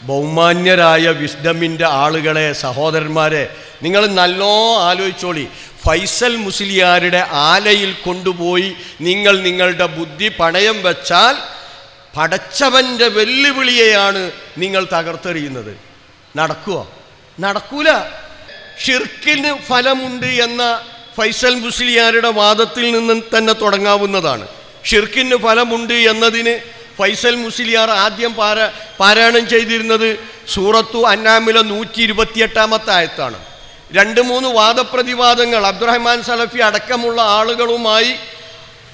ബഹുമാന്യരായ വിസ്ഡമിൻ്റെ ആളുകളെ, സഹോദരന്മാരെ, നിങ്ങൾ നല്ലോ ആലോചിച്ചോളി. ഫൈസൽ മുസ്ലിയാരുടെ ആലയിൽ കൊണ്ടുപോയി നിങ്ങൾ നിങ്ങളുടെ ബുദ്ധി പണയം വെച്ചാൽ പടച്ചവൻ്റെ വെല്ലുവിളിയെയാണ് നിങ്ങൾ തകർത്തെറിയുന്നത്. നടക്കുമോ? നടക്കൂല. ഷിർക്കിന് ഫലമുണ്ട് എന്ന ഫൈസൽ മുസ്ലിയാരുടെ വാദത്തിൽ നിന്ന് തന്നെ തുടങ്ങാവുന്നതാണ്. ഷിർക്കിന് ഫലമുണ്ട് എന്നതിന് ഫൈസൽ മുസ്ലിയാർ ആദ്യം പാരായണം ചെയ്തിരുന്നത് സൂറത്തു അന്നാമിലെ 128 ആയത്താണ്. 2-3 വാദപ്രതിവാദങ്ങൾ അബ്ദുറഹ്മാൻ സലഫി അടക്കമുള്ള ആളുകളുമായി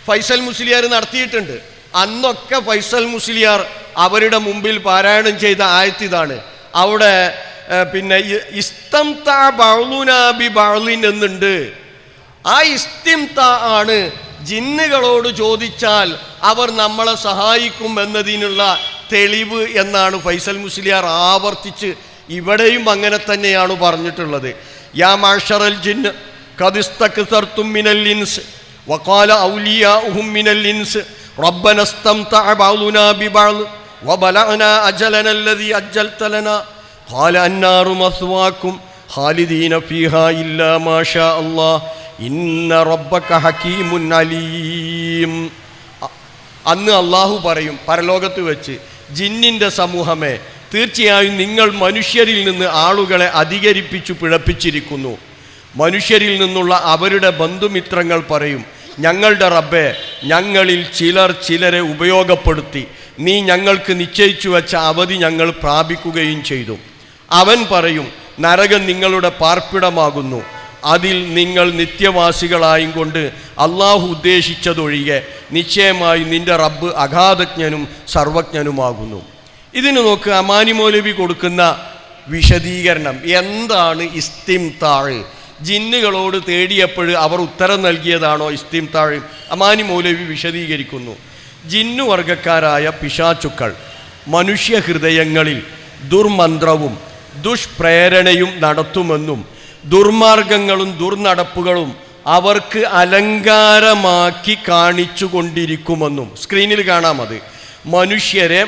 ഫൈസൽ മുസ്ലിയാർ നടത്തിയിട്ടുണ്ട്. അന്നൊക്കെ ഫൈസൽ മുസ്ലിയാർ അവരുടെ മുമ്പിൽ പാരായണം ചെയ്ത ആയത്ത് ഇതാണ്. അവിടെ പിന്നെ ഇസ്തംതാ ബഅ്ലുനാ ബി ബഅ്ലിൻ എന്നുണ്ട്. ആ ഇസ്തിംതാ ആണ് ജിന്നുകളോട് ചോദിച്ചാൽ അവർ നമ്മളെ സഹായിക്കും എന്നതിനുള്ള തെളിവ് എന്നാണ് ഫൈസൽ മുസ്ലിയാർ ആവർത്തിച്ച് ഇവിടെയും അങ്ങനെ തന്നെയാണ് പറഞ്ഞിട്ടുള്ളത്. യാ മഅ്ശറൽ ജിന്ന് ഖദ് ഇസ്തക്സർതും മിനൽ ഇൻസ് വഖാല ഔലിയാഉഹും മിനൽ ഇൻസ് റബ്ബനാ ഇസ്തംതഅ ബഅ്ലുനാ ബിബഅ്ൽ വബലഅനാ അജലനാ അല്ലദീ അജ്ജൽത ലനാ ഖാല അന്നാറു മസ്വാകും ഖാലിദീന ഫീഹാ ഇല്ലാ മാ ഷാ അല്ലാഹ് ഇന്ന റബ്ബക ഹകീമുൻ അലീം. അന്ന് അള്ളാഹു പറയും പരലോകത്ത് വെച്ച്, ജിന്നിൻ്റെ സമൂഹമേ, തീർച്ചയായും നിങ്ങൾ മനുഷ്യരിൽ നിന്ന് ആളുകളെ അധികരിപ്പിച്ചു പിഴപ്പിച്ചിരിക്കുന്നു. മനുഷ്യരിൽ നിന്നുള്ള അവരുടെ ബന്ധുമിത്രങ്ങൾ പറയും, ഞങ്ങളുടെ റബ്ബേ, ഞങ്ങളിൽ ചിലരെ ഉപയോഗപ്പെടുത്തി നീ ഞങ്ങൾക്ക് നിശ്ചയിച്ചു വച്ച അവധി ഞങ്ങൾ പ്രാപിക്കുകയും ചെയ്തു. അവൻ പറയും, നരകം നിങ്ങളുടെ പാർപ്പിടമാകുന്നു, അതിൽ നിങ്ങൾ നിത്യവാസികളായും കൊണ്ട് അള്ളാഹു ഉദ്ദേശിച്ചതൊഴികെ നിശ്ചയമായി നിന്റെ റബ്ബ് അഗാധജ്ഞനും സർവജ്ഞനുമാകുന്നു. ഇതിന് നോക്ക്, അമാനി മൗലവി കൊടുക്കുന്ന വിശദീകരണം എന്താണ് ഇസ്തിംതാഴ്? ജിന്നുകളോട് തേടിയപ്പോൾ അവർ ഉത്തരം നൽകിയതാണോ ഇസ്തിംതാഴ്? അമാനി മൗലവി വിശദീകരിക്കുന്നു. ജിന്നുവർഗക്കാരായ പിശാചുക്കൾ മനുഷ്യ ഹൃദയങ്ങളിൽ ദുർമന്ത്രവും ദുഷ്പ്രേരണയും നടത്തുമെന്നും ദുർമാർഗങ്ങളും ദുർനടപ്പുകളും അവർക്ക് അലങ്കാരമാക്കി കാണിച്ചു കൊണ്ടിരിക്കുമെന്നും. സ്ക്രീനിൽ കാണാം അത്. മനുഷ്യരെ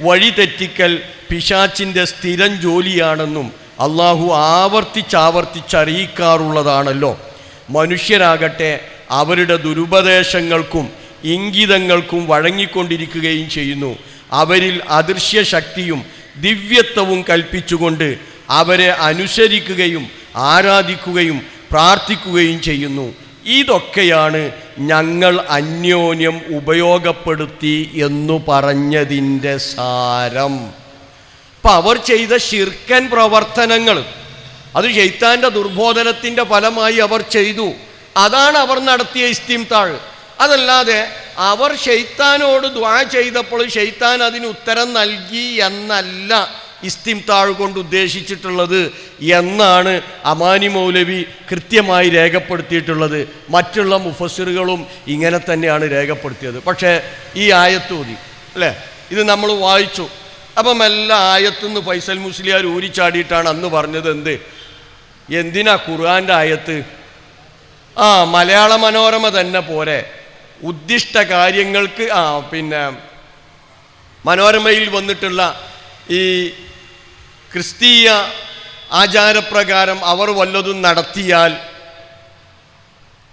വഴിതെറ്റിക്കൽ പിശാച്ചിൻ്റെ സ്ഥിരം ജോലിയാണെന്നും അള്ളാഹു ആവർത്തിച്ചറിയിക്കാറുള്ളതാണല്ലോ. മനുഷ്യരാകട്ടെ അവരുടെ ദുരുപദേശങ്ങൾക്കും ഇംഗിതങ്ങൾക്കും വഴങ്ങിക്കൊണ്ടിരിക്കുകയും ചെയ്യുന്നു. അവരിൽ അദൃശ്യ ശക്തിയും ദിവ്യത്വവും കൽപ്പിച്ചുകൊണ്ട് അവരെ അനുസരിക്കുകയും ആരാധിക്കുകയും പ്രാർത്ഥിക്കുകയും ചെയ്യുന്നു. ഇതൊക്കെയാണ് ഞങ്ങൾ അന്യോന്യം ഉപയോഗപ്പെടുത്തി എന്നു പറഞ്ഞതിൻ്റെ സാരം. അപ്പം അവർ ചെയ്ത ശിർക്കൻ പ്രവർത്തനങ്ങൾ അത് ശൈത്താൻ്റെ ദുർബോധനത്തിൻ്റെ ഫലമായി അവർ ചെയ്തു. അതാണ് അവർ നടത്തിയ ഇസ്തിംതാഴ്. അതല്ലാതെ അവർ ശൈത്താനോട് ദുആ ചെയ്തപ്പോൾ ശൈത്താൻ അതിന് ഉത്തരം നൽകി എന്നല്ല ഇസ്തിംതാഴ് കൊണ്ട് ഉദ്ദേശിച്ചിട്ടുള്ളത് എന്നാണ് അമാനി മൗലവി കൃത്യമായി രേഖപ്പെടുത്തിയിട്ടുള്ളത്. മറ്റുള്ള മുഫസ്സിറുകളും ഇങ്ങനെ തന്നെയാണ് രേഖപ്പെടുത്തിയത്. പക്ഷേ ഈ ആയത്തോതി അല്ലേ, ഇത് നമ്മൾ വായിച്ചു. അപ്പം എല്ലാ ആയത്തുനിന്ന് ഫൈസൽ മുസ്ലിയാർ ഊരിച്ചാടിയിട്ടാണ് അന്ന് പറഞ്ഞത് എന്തിനാ ഖുർആൻ്റെ ആയത്ത്? മലയാള മനോരമ തന്നെ പോരെ, ഉദ്ദിഷ്ട കാര്യങ്ങൾക്ക് പിന്നെ മനോരമയിൽ വന്നിട്ടുള്ള ഈ ക്രിസ്തീയ ആചാരപ്രകാരം അവർ വല്ലതും നടത്തിയാൽ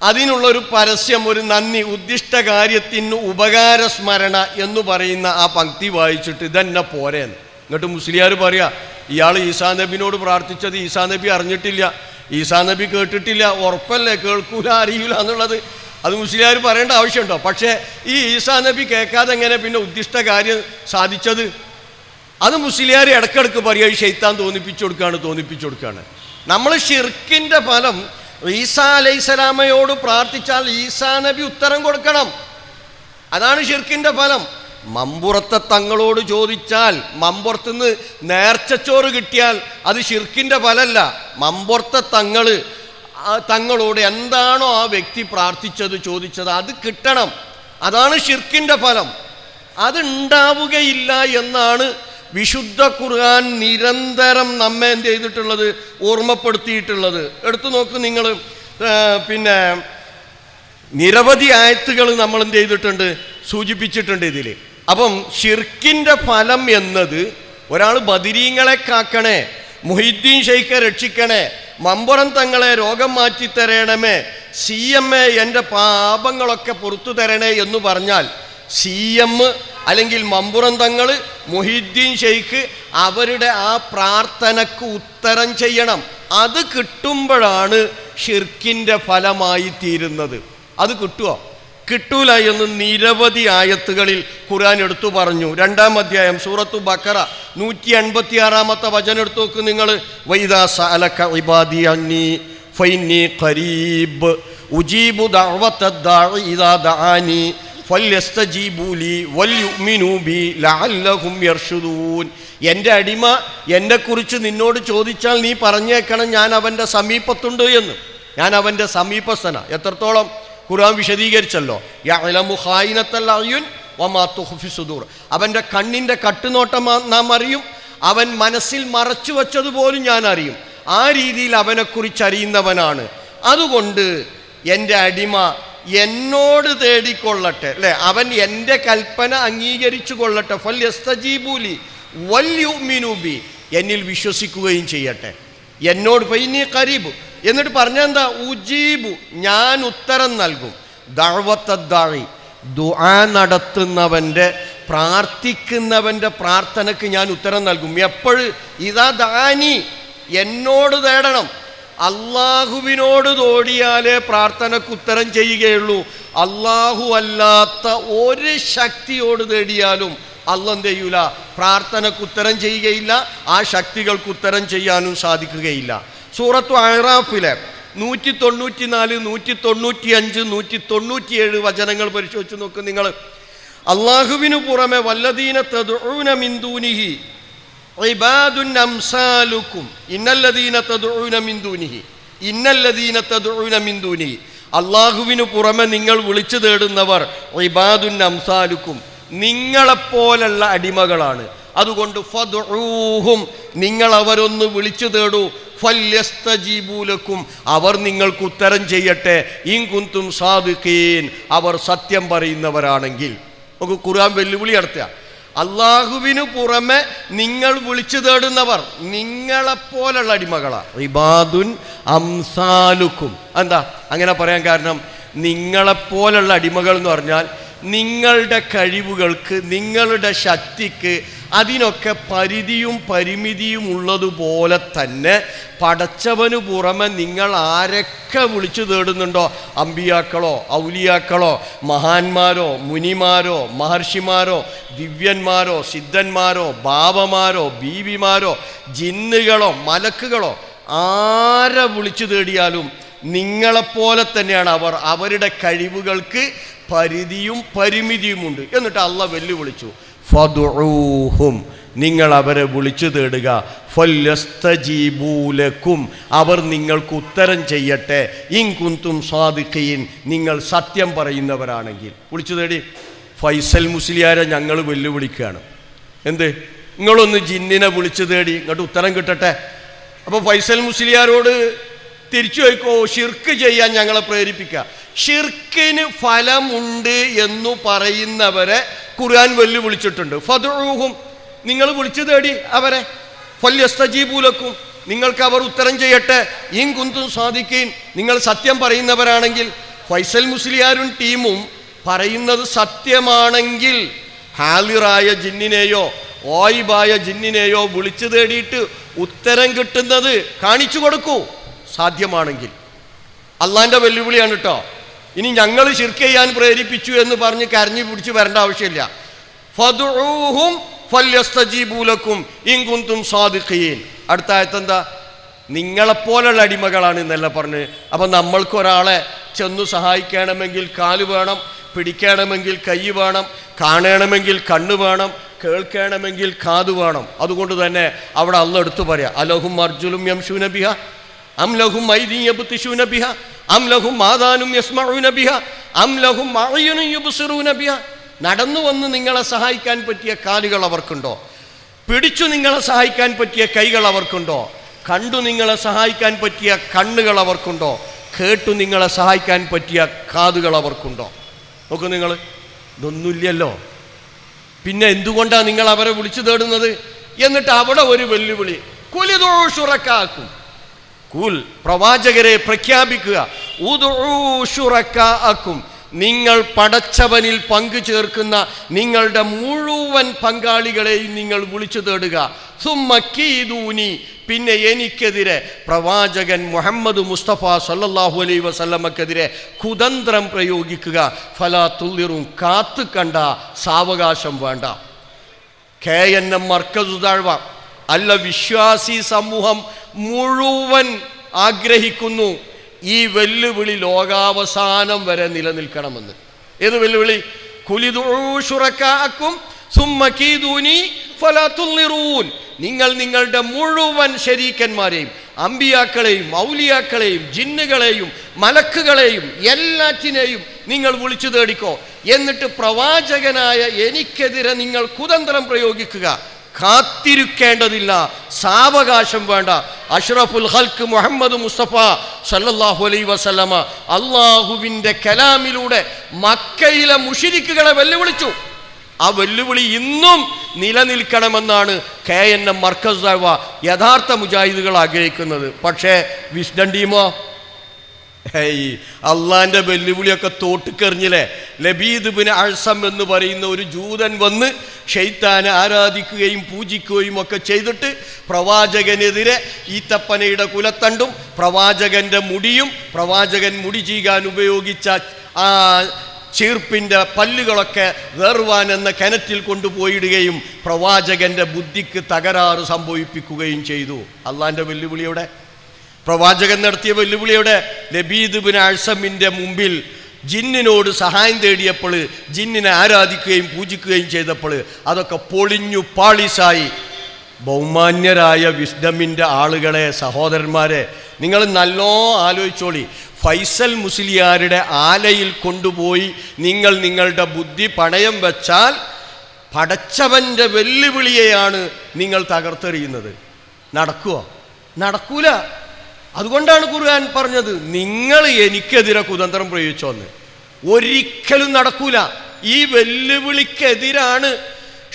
അതിനുള്ളൊരു പരസ്യം, ഒരു നന്ദി, ഉദ്ദിഷ്ട കാര്യത്തിന് ഉപകാരസ്മരണ എന്ന് പറയുന്ന ആ പങ്ക്തി വായിച്ചിട്ട് ഇതന്നെ പോരേന്ന്. എന്നിട്ട് മുസ്ലിയാർ പറയാ, ഇയാൾ ഈസാ നബിനോട് പ്രാർത്ഥിച്ചത് ഈസാ നബി അറിഞ്ഞിട്ടില്ല, ഈസാ നബി കേട്ടിട്ടില്ല, ഉറപ്പല്ലേ, കേൾക്കൂല, അറിയൂല എന്നുള്ളത്. അത് മുസ്ലിയാർ പറയേണ്ട ആവശ്യമുണ്ടോ? പക്ഷേ ഈ ഈസാ നബി കേൾക്കാതെ എങ്ങനെ പിന്നെ ഉദ്ദിഷ്ട കാര്യം സാധിച്ചത്? അത് മുസ്ലിയാർ ഇടയ്ക്കിടയ്ക്ക് പറയുക, ഈ ശൈത്താൻ തോന്നിപ്പിച്ചു കൊടുക്കുകയാണ്. നമ്മൾ ഷിർക്കിൻ്റെ ഫലം ഈസാ അലൈഹിസ്സലാമയോട് പ്രാർത്ഥിച്ചാൽ ഈസാ നബി ഉത്തരം കൊടുക്കണം. അതാണ് ഷിർക്കിൻ്റെ ഫലം. മമ്പുറത്തെ തങ്ങളോട് ചോദിച്ചാൽ, മമ്പുറത്തുനിന്ന് നേർച്ചച്ചോറ് കിട്ടിയാൽ അത് ഷിർക്കിൻ്റെ ഫലമല്ല. മമ്പുറത്തെ തങ്ങളോട് എന്താണോ ആ വ്യക്തി പ്രാർത്ഥിച്ചത്, ചോദിച്ചത്, അത് കിട്ടണം. അതാണ് ഷിർക്കിൻ്റെ ഫലം. അതുണ്ടാവുകയില്ല എന്നാണ് വിശുദ്ധ ഖുർആൻ നിരന്തരം നമ്മെ എന്ത് ചെയ്തിട്ടുള്ളത്, ഓർമ്മപ്പെടുത്തിയിട്ടുള്ളത്. എടുത്തു നോക്ക് നിങ്ങൾ. പിന്നെ നിരവധി ആയത്തുകൾ നമ്മൾ എന്ത് ചെയ്തിട്ടുണ്ട്, സൂചിപ്പിച്ചിട്ടുണ്ട് ഇതിൽ. അപ്പം ഷിർക്കിൻ്റെ ഫലം എന്നത് ഒരാൾ ബദരീങ്ങളെ കാക്കണേ, മുഹിദ്ദീൻ ഷെയ്ഖെ രക്ഷിക്കണേ, മമ്പുറം തങ്ങളെ രോഗം മാറ്റിത്തരണമേ, CMA എൻ്റെ പാപങ്ങളൊക്കെ പുറത്തു തരണേ എന്ന് പറഞ്ഞാൽ CM അല്ലെങ്കിൽ മമ്പുറം തങ്ങൾ, മുഹിദ്ദീൻ ഷെയ്ഖ് അവരുടെ ആ പ്രാർത്ഥനക്ക് ഉത്തരം ചെയ്യണം. അത് കിട്ടുമ്പോഴാണ് ഷിർക്കിൻ്റെ ഫലമായി തീരുന്നത്. അത് കിട്ടുമോ? കിട്ടൂല എന്ന് നിരവധി ആയത്തുകളിൽ ഖുർആൻ എടുത്തു പറഞ്ഞു. 2-ാം അധ്യായം സൂറത്തു ബഖറ 186-ാമത്തെ വചനം എടുത്തു നോക്ക് നിങ്ങൾ. വൈദാ സഅലക ഇബാദി അന്നി ഫഇന്നി ഖരീബ് ഉജീബു ദഅവത്തദ്ദാഇ ഇദാ ദആനി ഫല്യസ്തജീബൂ ലി വൽയുഅ്മിനൂ ബി ലഅല്ലഹും യർഷുദൂൻ. എൻ്റെ അടിമ എന്നെക്കുറിച്ച് നിന്നോട് ചോദിച്ചാൽ നീ പറഞ്ഞേക്കണം ഞാൻ അവൻ്റെ സമീപത്തുണ്ട് എന്ന്. ഞാൻ അവൻ്റെ സമീപസ്ഥന. എത്രത്തോളം ഖുർആൻ വിശദീകരിച്ചല്ലോ. യഅലമു ഖായിനത്തൽ അയുൻ വമാ തുഖ്ഫി സുദൂർ. അവൻ്റെ കണ്ണിൻ്റെ കട്ടുനോട്ടം നാം അറിയും, അവൻ മനസ്സിൽ മറച്ചു വച്ചതുപോലും ഞാൻ അറിയും. ആ രീതിയിൽ അവനെക്കുറിച്ച് അറിയുന്നവനാണ്. അതുകൊണ്ട് എൻ്റെ അടിമ എന്നോട് തേടിക്കൊള്ളട്ടെ, അല്ലേ? അവൻ എൻ്റെ കൽപ്പന അംഗീകരിച്ചു കൊള്ളട്ടെ. ഫല്യസ്തജീബൂ ലി വൽയുഅ്മിനൂ ബി, എന്നിൽ വിശ്വസിക്കുകയും ചെയ്യട്ടെ. എന്നോട് ഫഇന്നി ഖരീബ് എന്നിട്ട് പറഞ്ഞെന്താ? ഉജീബു, ഞാൻ ഉത്തരം നൽകും. ദഅവത്തദ്ദാഇ, ദുആ നടത്തുന്നവൻ്റെ, പ്രാർത്ഥിക്കുന്നവൻ്റെ പ്രാർത്ഥനയ്ക്ക് ഞാൻ ഉത്തരം നൽകും. എപ്പോഴും? ഇദാ ദഅാനി, എന്നോട് തേടണം. അള്ളാഹുവിനോട് തോടിയാലേ പ്രാർത്ഥനയ്ക്ക് ഉത്തരം ചെയ്യുകയുള്ളൂ. അള്ളാഹു അല്ലാത്ത ഒരു ശക്തിയോട് തേടിയാലും അള്ളാഹ് എന്ത് ചെയ്യൂല? പ്രാർത്ഥനയ്ക്ക് ഉത്തരം ചെയ്യുകയില്ല. ആ ശക്തികൾക്ക് ഉത്തരം ചെയ്യാനും സാധിക്കുകയില്ല. സൂറത്തു അഅറാഫിലെ 194, 195, 197 വചനങ്ങൾ പരിശോധിച്ച് നോക്ക് നിങ്ങൾ. അള്ളാഹുവിനു പുറമെ വല്ലദീന തദ്ഉന മിൻ ദൂനിഹി ഇബാദുൻ അംസാലുക്കും ഇന്നല്ലദീന തദ്ഉന മിൻ ദൂനിഹി ഇന്നല്ലദീന തദ്ഉന മിൻ ദൂനിഹി. അള്ളാഹുവിനു പുറമെ നിങ്ങൾ വിളിച്ചു തേടുന്നവർ ഇബാദുൻ അംസാലുക്കും, നിങ്ങളെപ്പോലുള്ള അടിമകളാണ്. അതുകൊണ്ട് ഫദ്ഉഹും, നിങ്ങൾ അവരൊന്ന് വിളിച്ചു തേടൂ. ഫല്യസ്തജീബൂ ലക്കും, അവർ നിങ്ങൾക്ക് ഉത്തരം ചെയ്യട്ടെ. ഇൻ കുന്തും സാദിഖീൻ, അവർ സത്യം പറയുന്നവരാണെങ്കിൽ. നമുക്ക് ഖുർആൻ വെല്ലുവിളി നടത്തുക. അള്ളാഹുവിനു പുറമെ നിങ്ങൾ വിളിച്ചു തേടുന്നവർ നിങ്ങളെപ്പോലുള്ള അടിമകളാണ്. ഇബാദുൻ അംസാലുക്കും. എന്താ അങ്ങനെ പറയാൻ കാരണം? നിങ്ങളെപ്പോലുള്ള അടിമകൾ എന്ന് പറഞ്ഞാൽ നിങ്ങളുടെ കഴിവുകൾക്ക്, നിങ്ങളുടെ ശക്തിക്ക്, അതിനൊക്കെ പരിധിയും പരിമിതിയും ഉള്ളതുപോലെ തന്നെ പടച്ചവന് പുറമെ നിങ്ങൾ ആരൊക്കെ വിളിച്ചു തേടുന്നുണ്ടോ, അമ്പിയാക്കളോ ഔലിയാക്കളോ മഹാന്മാരോ മുനിമാരോ മഹർഷിമാരോ ദിവ്യന്മാരോ സിദ്ധന്മാരോ ബാബമാരോ ബീവിമാരോ ജിന്നുകളോ മലക്കുകളോ ആരെ വിളിച്ചു തേടിയാലും നിങ്ങളെപ്പോലെ തന്നെയാണ് അവർ. അവരുടെ കഴിവുകൾക്ക് പരിധിയും പരിമിതിയുമുണ്ട്. എന്നിട്ട് അള്ളാഹ് വെല്ലുവിളിച്ചു, ഫദ്ഉഹും, നിങ്ങൾ അവരെ വിളിച്ചു തേടുക. ഫല്യസ്തജീബൂ ലക്കും, അവർ നിങ്ങൾക്ക് ഉത്തരം ചെയ്യട്ടെ. ഇൻ കുന്തും സാദിഖീൻ, നിങ്ങൾ സത്യം പറയുന്നവരാണെങ്കിൽ. വിളിച്ചു തേടി. ഫൈസൽ മുസ്ലിയാരെ ഞങ്ങൾ വെല്ലുവിളിക്കുകയാണ്. എന്ത്? നിങ്ങളൊന്ന് ജിന്നിനെ വിളിച്ചു തേടി ഇങ്ങോട്ട് ഉത്തരം കിട്ടട്ടെ. അപ്പോൾ ഫൈസൽ മുസ്ലിയാരോട് തിരിച്ചു ചോദിക്കോ, ഷിർക്ക് ചെയ്യാൻ ഞങ്ങളെ പ്രേരിപ്പിക്കുക. ഷിർക്കിന് ഫലമുണ്ട് എന്നു പറയുന്നവരെ ഖുർആൻ വെല്ലുവിളിച്ചിട്ടുണ്ട്. ഫദ്ഉഹും, നിങ്ങൾ വിളിച്ചു തേടി അവരെ. ഫല്യസ്തജീബൂ ലക്കും, നിങ്ങൾക്ക് അവർ ഉത്തരം ചെയ്യട്ടെ. ഇൻ കുന്തും സാദിഖീൻ, നിങ്ങൾ സത്യം പറയുന്നവരാണെങ്കിൽ. ഫൈസൽ മുസ്ലിയാരും ടീമും പറയുന്നത് സത്യമാണെങ്കിൽ ഹാലിറായ ജിന്നിനെയോ ഓയിബായ ജിന്നിനെയോ വിളിച്ചു തേടിയിട്ട് ഉത്തരം കിട്ടുന്നത് കാണിച്ചു കൊടുക്കൂ, സാധ്യമാണെങ്കിൽ. അള്ളാൻ്റെ വെല്ലുവിളിയാണ് കേട്ടോ. ഇനി ഞങ്ങൾ ശിർക്ക് ചെയ്യാൻ പ്രേരിപ്പിച്ചു എന്ന് പറഞ്ഞ് കരഞ്ഞു പിടിച്ച് വരേണ്ട ആവശ്യമില്ല. ഫദ്ഉഹും ഫല്യസ്തജീബൂ ലക്കും ഇൻ കുന്തും സാദിഖീൻ. അടുത്ത ആയത്തെന്താ? നിങ്ങളെപ്പോലുള്ള അടിമകളാണ് എന്നല്ല പറഞ്ഞ്. അപ്പം നമ്മൾക്കൊരാളെ ചെന്നു സഹായിക്കണമെങ്കിൽ കാല് വേണം, പിടിക്കണമെങ്കിൽ കൈ വേണം, കാണണമെങ്കിൽ കണ്ണ് വേണം, കേൾക്കണമെങ്കിൽ കാത് വേണം. അതുകൊണ്ട് തന്നെ അവിടെ അള്ളാഹ് എടുത്തു പറയാം, അലഹും അർജുലും യംശൂന ബിഹ അം ലഹും ഐദിൻ യബ്തിശൂന ബിഹ അം ലഹും ആദാനും യസ്മഊന ബിഹ അം ലഹും അഅ്യുനും യുബ്സിറൂന ബിഹ. നടന്നു വന്ന് നിങ്ങളെ സഹായിക്കാൻ പറ്റിയ കാലുകൾ അവർക്കുണ്ടോ? പിടിച്ചു നിങ്ങളെ സഹായിക്കാൻ പറ്റിയ കൈകൾ അവർക്കുണ്ടോ? കണ്ടു നിങ്ങളെ സഹായിക്കാൻ പറ്റിയ കണ്ണുകൾ അവർക്കുണ്ടോ? കേട്ടു നിങ്ങളെ സഹായിക്കാൻ പറ്റിയ കാതുകൾ അവർക്കുണ്ടോ? നോക്കൂ നിങ്ങൾ, ഇതൊന്നുമില്ലല്ലോ. പിന്നെ എന്തുകൊണ്ടാണ് നിങ്ങൾ അവരെ വിളിച്ചു തേടുന്നത്? എന്നിട്ട് അവിടെ ഒരു വെല്ലുവിളി, കുലിദൂ ശുറക്കാക്കും, കുൽ പ്രവാചകരെ പ്രഖ്യാപിക്കുക, ഉദൂ ശുറക്കാക്കും, നിങ്ങൾ പടച്ചവനിൽ പങ്കു ചേർക്കുന്ന നിങ്ങളുടെ മുഴുവൻ പങ്കാളികളെയും നിങ്ങൾ വിളിച്ചു തേടുക. സുമ്മക്കീദൂനി, പിന്നെ എനിക്കെതിരെ പ്രവാചകൻ മുഹമ്മദ് മുസ്തഫ സല്ലല്ലാഹു അലൈഹി വസല്ലമക്കെതിരെ കുതന്ത്രം പ്രയോഗിക്കുക. ഫലാ തുള്ളിറും, കാത്തു കണ്ട, സാവകാശം വേണ്ട. KNM മർക്കസു ദഅവ അല്ല, വിശ്വാസി സമൂഹം മുഴുവൻ ആഗ്രഹിക്കുന്നു ഈ വെല്ലുവിളി ലോകാവസാനം വരെ നിലനിൽക്കണമെന്ന്. ഏത് വെല്ലുവിളി? കുലിദൂ ശുറക്കാഅക്കും സുമ്മ കീദൂനി ഫലാ തുള്ളിറൂൻ, നിങ്ങൾ നിങ്ങളുടെ മുഴുവൻ ശരീക്കന്മാരെയും അമ്പിയാക്കളെയും ഔലിയാക്കളെയും ജിന്നുകളെയും മലക്കുകളെയും എല്ലാറ്റിനെയും നിങ്ങൾ വിളിച്ചു തേടിക്കോ. എന്നിട്ട് പ്രവാചകനായ എനിക്കെതിരെ നിങ്ങൾ കുതന്ത്രം പ്രയോഗിക്കുക. കാത്തിരിക്കേണ്ടതില്ല, സാവകാശം വേണ്ട. അഷ്റഫുൽ ഖൽഖ് മുഹമ്മദ് മുസ്തഫ സല്ലല്ലാഹു അലൈഹി വസല്ലമ അള്ളാഹുവിൻ്റെ കലാമിലൂടെ മക്കയിലെ മുശ്രിക്കുകളെ വെല്ലുവിളിച്ചു. ആ വെല്ലുവിളി ഇന്നും നിലനിൽക്കണമെന്നാണ് KNM മർക്കസ് ദഅവ യഥാർത്ഥ മുജാഹിദുകൾ ആഗ്രഹിക്കുന്നത്. പക്ഷേ വിസ്ഡം ടീമോ അള്ളാന്റെ വെല്ലുവിളിയൊക്കെ തോട്ടിക്കെറിഞ്ഞില്ലേ. ലബീദ് ഇബ്നു അഅ്സം എന്ന് പറയുന്ന ഒരു ജൂതൻ വന്ന് ശൈത്താനെ ആരാധിക്കുകയും പൂജിക്കുകയും ഒക്കെ ചെയ്തിട്ട് പ്രവാചകനെതിരെ ഈത്തപ്പനയുടെ കുലത്തണ്ടും പ്രവാചകന്റെ മുടിയും പ്രവാചകൻ മുടി ചീകാൻ ഉപയോഗിച്ച ആ ചീർപ്പിൻ്റെ പല്ലുകളൊക്കെ വേർവാൻ എന്ന കിണറ്റിൽ കൊണ്ടുപോയിടുകയും പ്രവാചകന്റെ ബുദ്ധിക്ക് തകരാറ് സംഭവിപ്പിക്കുകയും ചെയ്തു. അള്ളാന്റെ വെല്ലുവിളിയുടെ പ്രവാചകൻ നടത്തിയ വെല്ലുവിളിയുടെ ലബീദ് ഇബ്നു അഅ്സമിൻ്റെ മുമ്പിൽ ജിന്നിനോട് സഹായം തേടിയപ്പോൾ, ജിന്നിനെ ആരാധിക്കുകയും പൂജിക്കുകയും ചെയ്തപ്പോൾ അതൊക്കെ പൊളിഞ്ഞു പാളിസായി. ബഹുമാന്യരായ വിസ്ഡമിൻ്റെ ആളുകളെ, സഹോദരന്മാരെ, നിങ്ങൾ നല്ലോ ആലോചിച്ചോളി. ഫൈസൽ മുസ്ലിയാരുടെ ആലയിൽ കൊണ്ടുപോയി നിങ്ങൾ നിങ്ങളുടെ ബുദ്ധി പണയം വെച്ചാൽ പടച്ചവൻ്റെ വെല്ലുവിളിയെയാണ് നിങ്ങൾ തകർത്തെറിയുന്നത്. നടക്കുമോ? നടക്കൂല. അതുകൊണ്ടാണ് ഖുർആൻ പറഞ്ഞത് നിങ്ങൾ എനിക്കെതിരെ കുതന്ത്രം പ്രയോഗിച്ചോന്ന്. ഒരിക്കലും നടക്കൂല. ഈ വെല്ലുവിളിക്കെതിരാണ്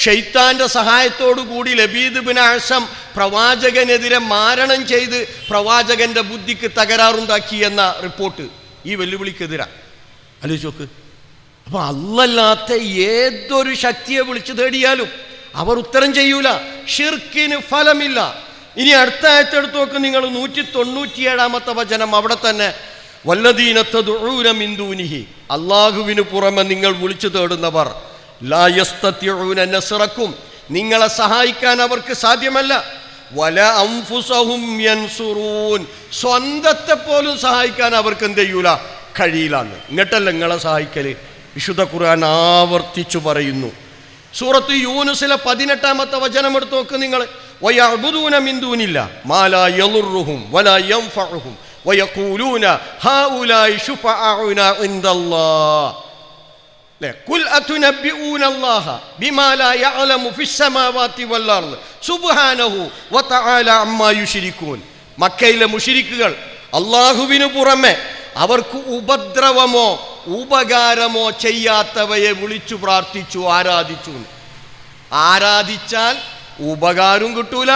ഷെയ്ത്താന്റെ സഹായത്തോടു കൂടി ലബീദ് ഇബ്നു അഅ്സം പ്രവാചകനെതിരെ മാരണം ചെയ്ത് പ്രവാചകന്റെ ബുദ്ധിക്ക് തകരാറുണ്ടാക്കി എന്ന റിപ്പോർട്ട് ഈ വെല്ലുവിളിക്കെതിരാ. ആലോചിച്ച് നോക്ക്. അപ്പൊ അല്ലാത്ത ഏതൊരു ശക്തിയെ വിളിച്ചു തേടിയാലും അവർ ഉത്തരം ചെയ്യൂല. ഷിർക്കിന് ഫലമില്ല. ഇനി അടുത്ത ആയത്തെടുത്ത് നോക്ക് നിങ്ങൾ. 197-ാമത്തെ വചനം അവിടെ തന്നെ, വല്ലദീന തദ്ഊന മിൻ ദൂനിഹി, അല്ലാഹുവിന് പുറമെ നിങ്ങൾ വിളിച്ചു തേടുന്നവർ, ലാ യസ്തതിഊന നസ്റക്കും, നിങ്ങളെ സഹായിക്കാൻ അവർക്ക് സാധ്യമല്ല, വല അൻഫുസഹും യൻസുറൂൻ, സ്വന്തത്തെ പോലും സഹായിക്കാൻ അവർക്ക് എന്ത് ചെയ്യൂല, കഴിയില്ലാന്ന്. ഇങ്ങോട്ടല്ല നിങ്ങളെ സഹായിക്കല്. വിശുദ്ധ ഖുർആൻ ആവർത്തിച്ചു പറയുന്നു. സൂറത്ത് യൂനുസിലെ 18-ാമത്തെ വചനം എടുത്ത് നോക്ക് നിങ്ങൾ. വയഅ്ബുദൂന മിൻ ദൂനില്ലാഹ് മാ ലാ യളുറുഹും വലാ യൻഫഉഹും വയഖൂലൂന ഹൗലാഇ ശുഫഅഉനാ ഇൻദല്ലാഹ്. ഖുൽ അതുനബ്ബിഊനല്ലാഹ ബിമാ ലാ യഅലമു ഫിസ് സമാവാതി വൽ അർദ് സുബ്ഹാനഹു വതആല അമ്മാ യുശ്രികൂൻ. മക്കയിലെ മുശ്രിക്കുകൾ അല്ലാഹുവിനു പുറമെ അവർക്ക് ഉപദ്രവമോ ഉപകാരമോ ചെയ്യാത്തവയെ വിളിച്ചു പ്രാർത്ഥിച്ചു, ആരാധിച്ചു. ആരാധിച്ചാൽ ഉപകാരവും കിട്ടൂല,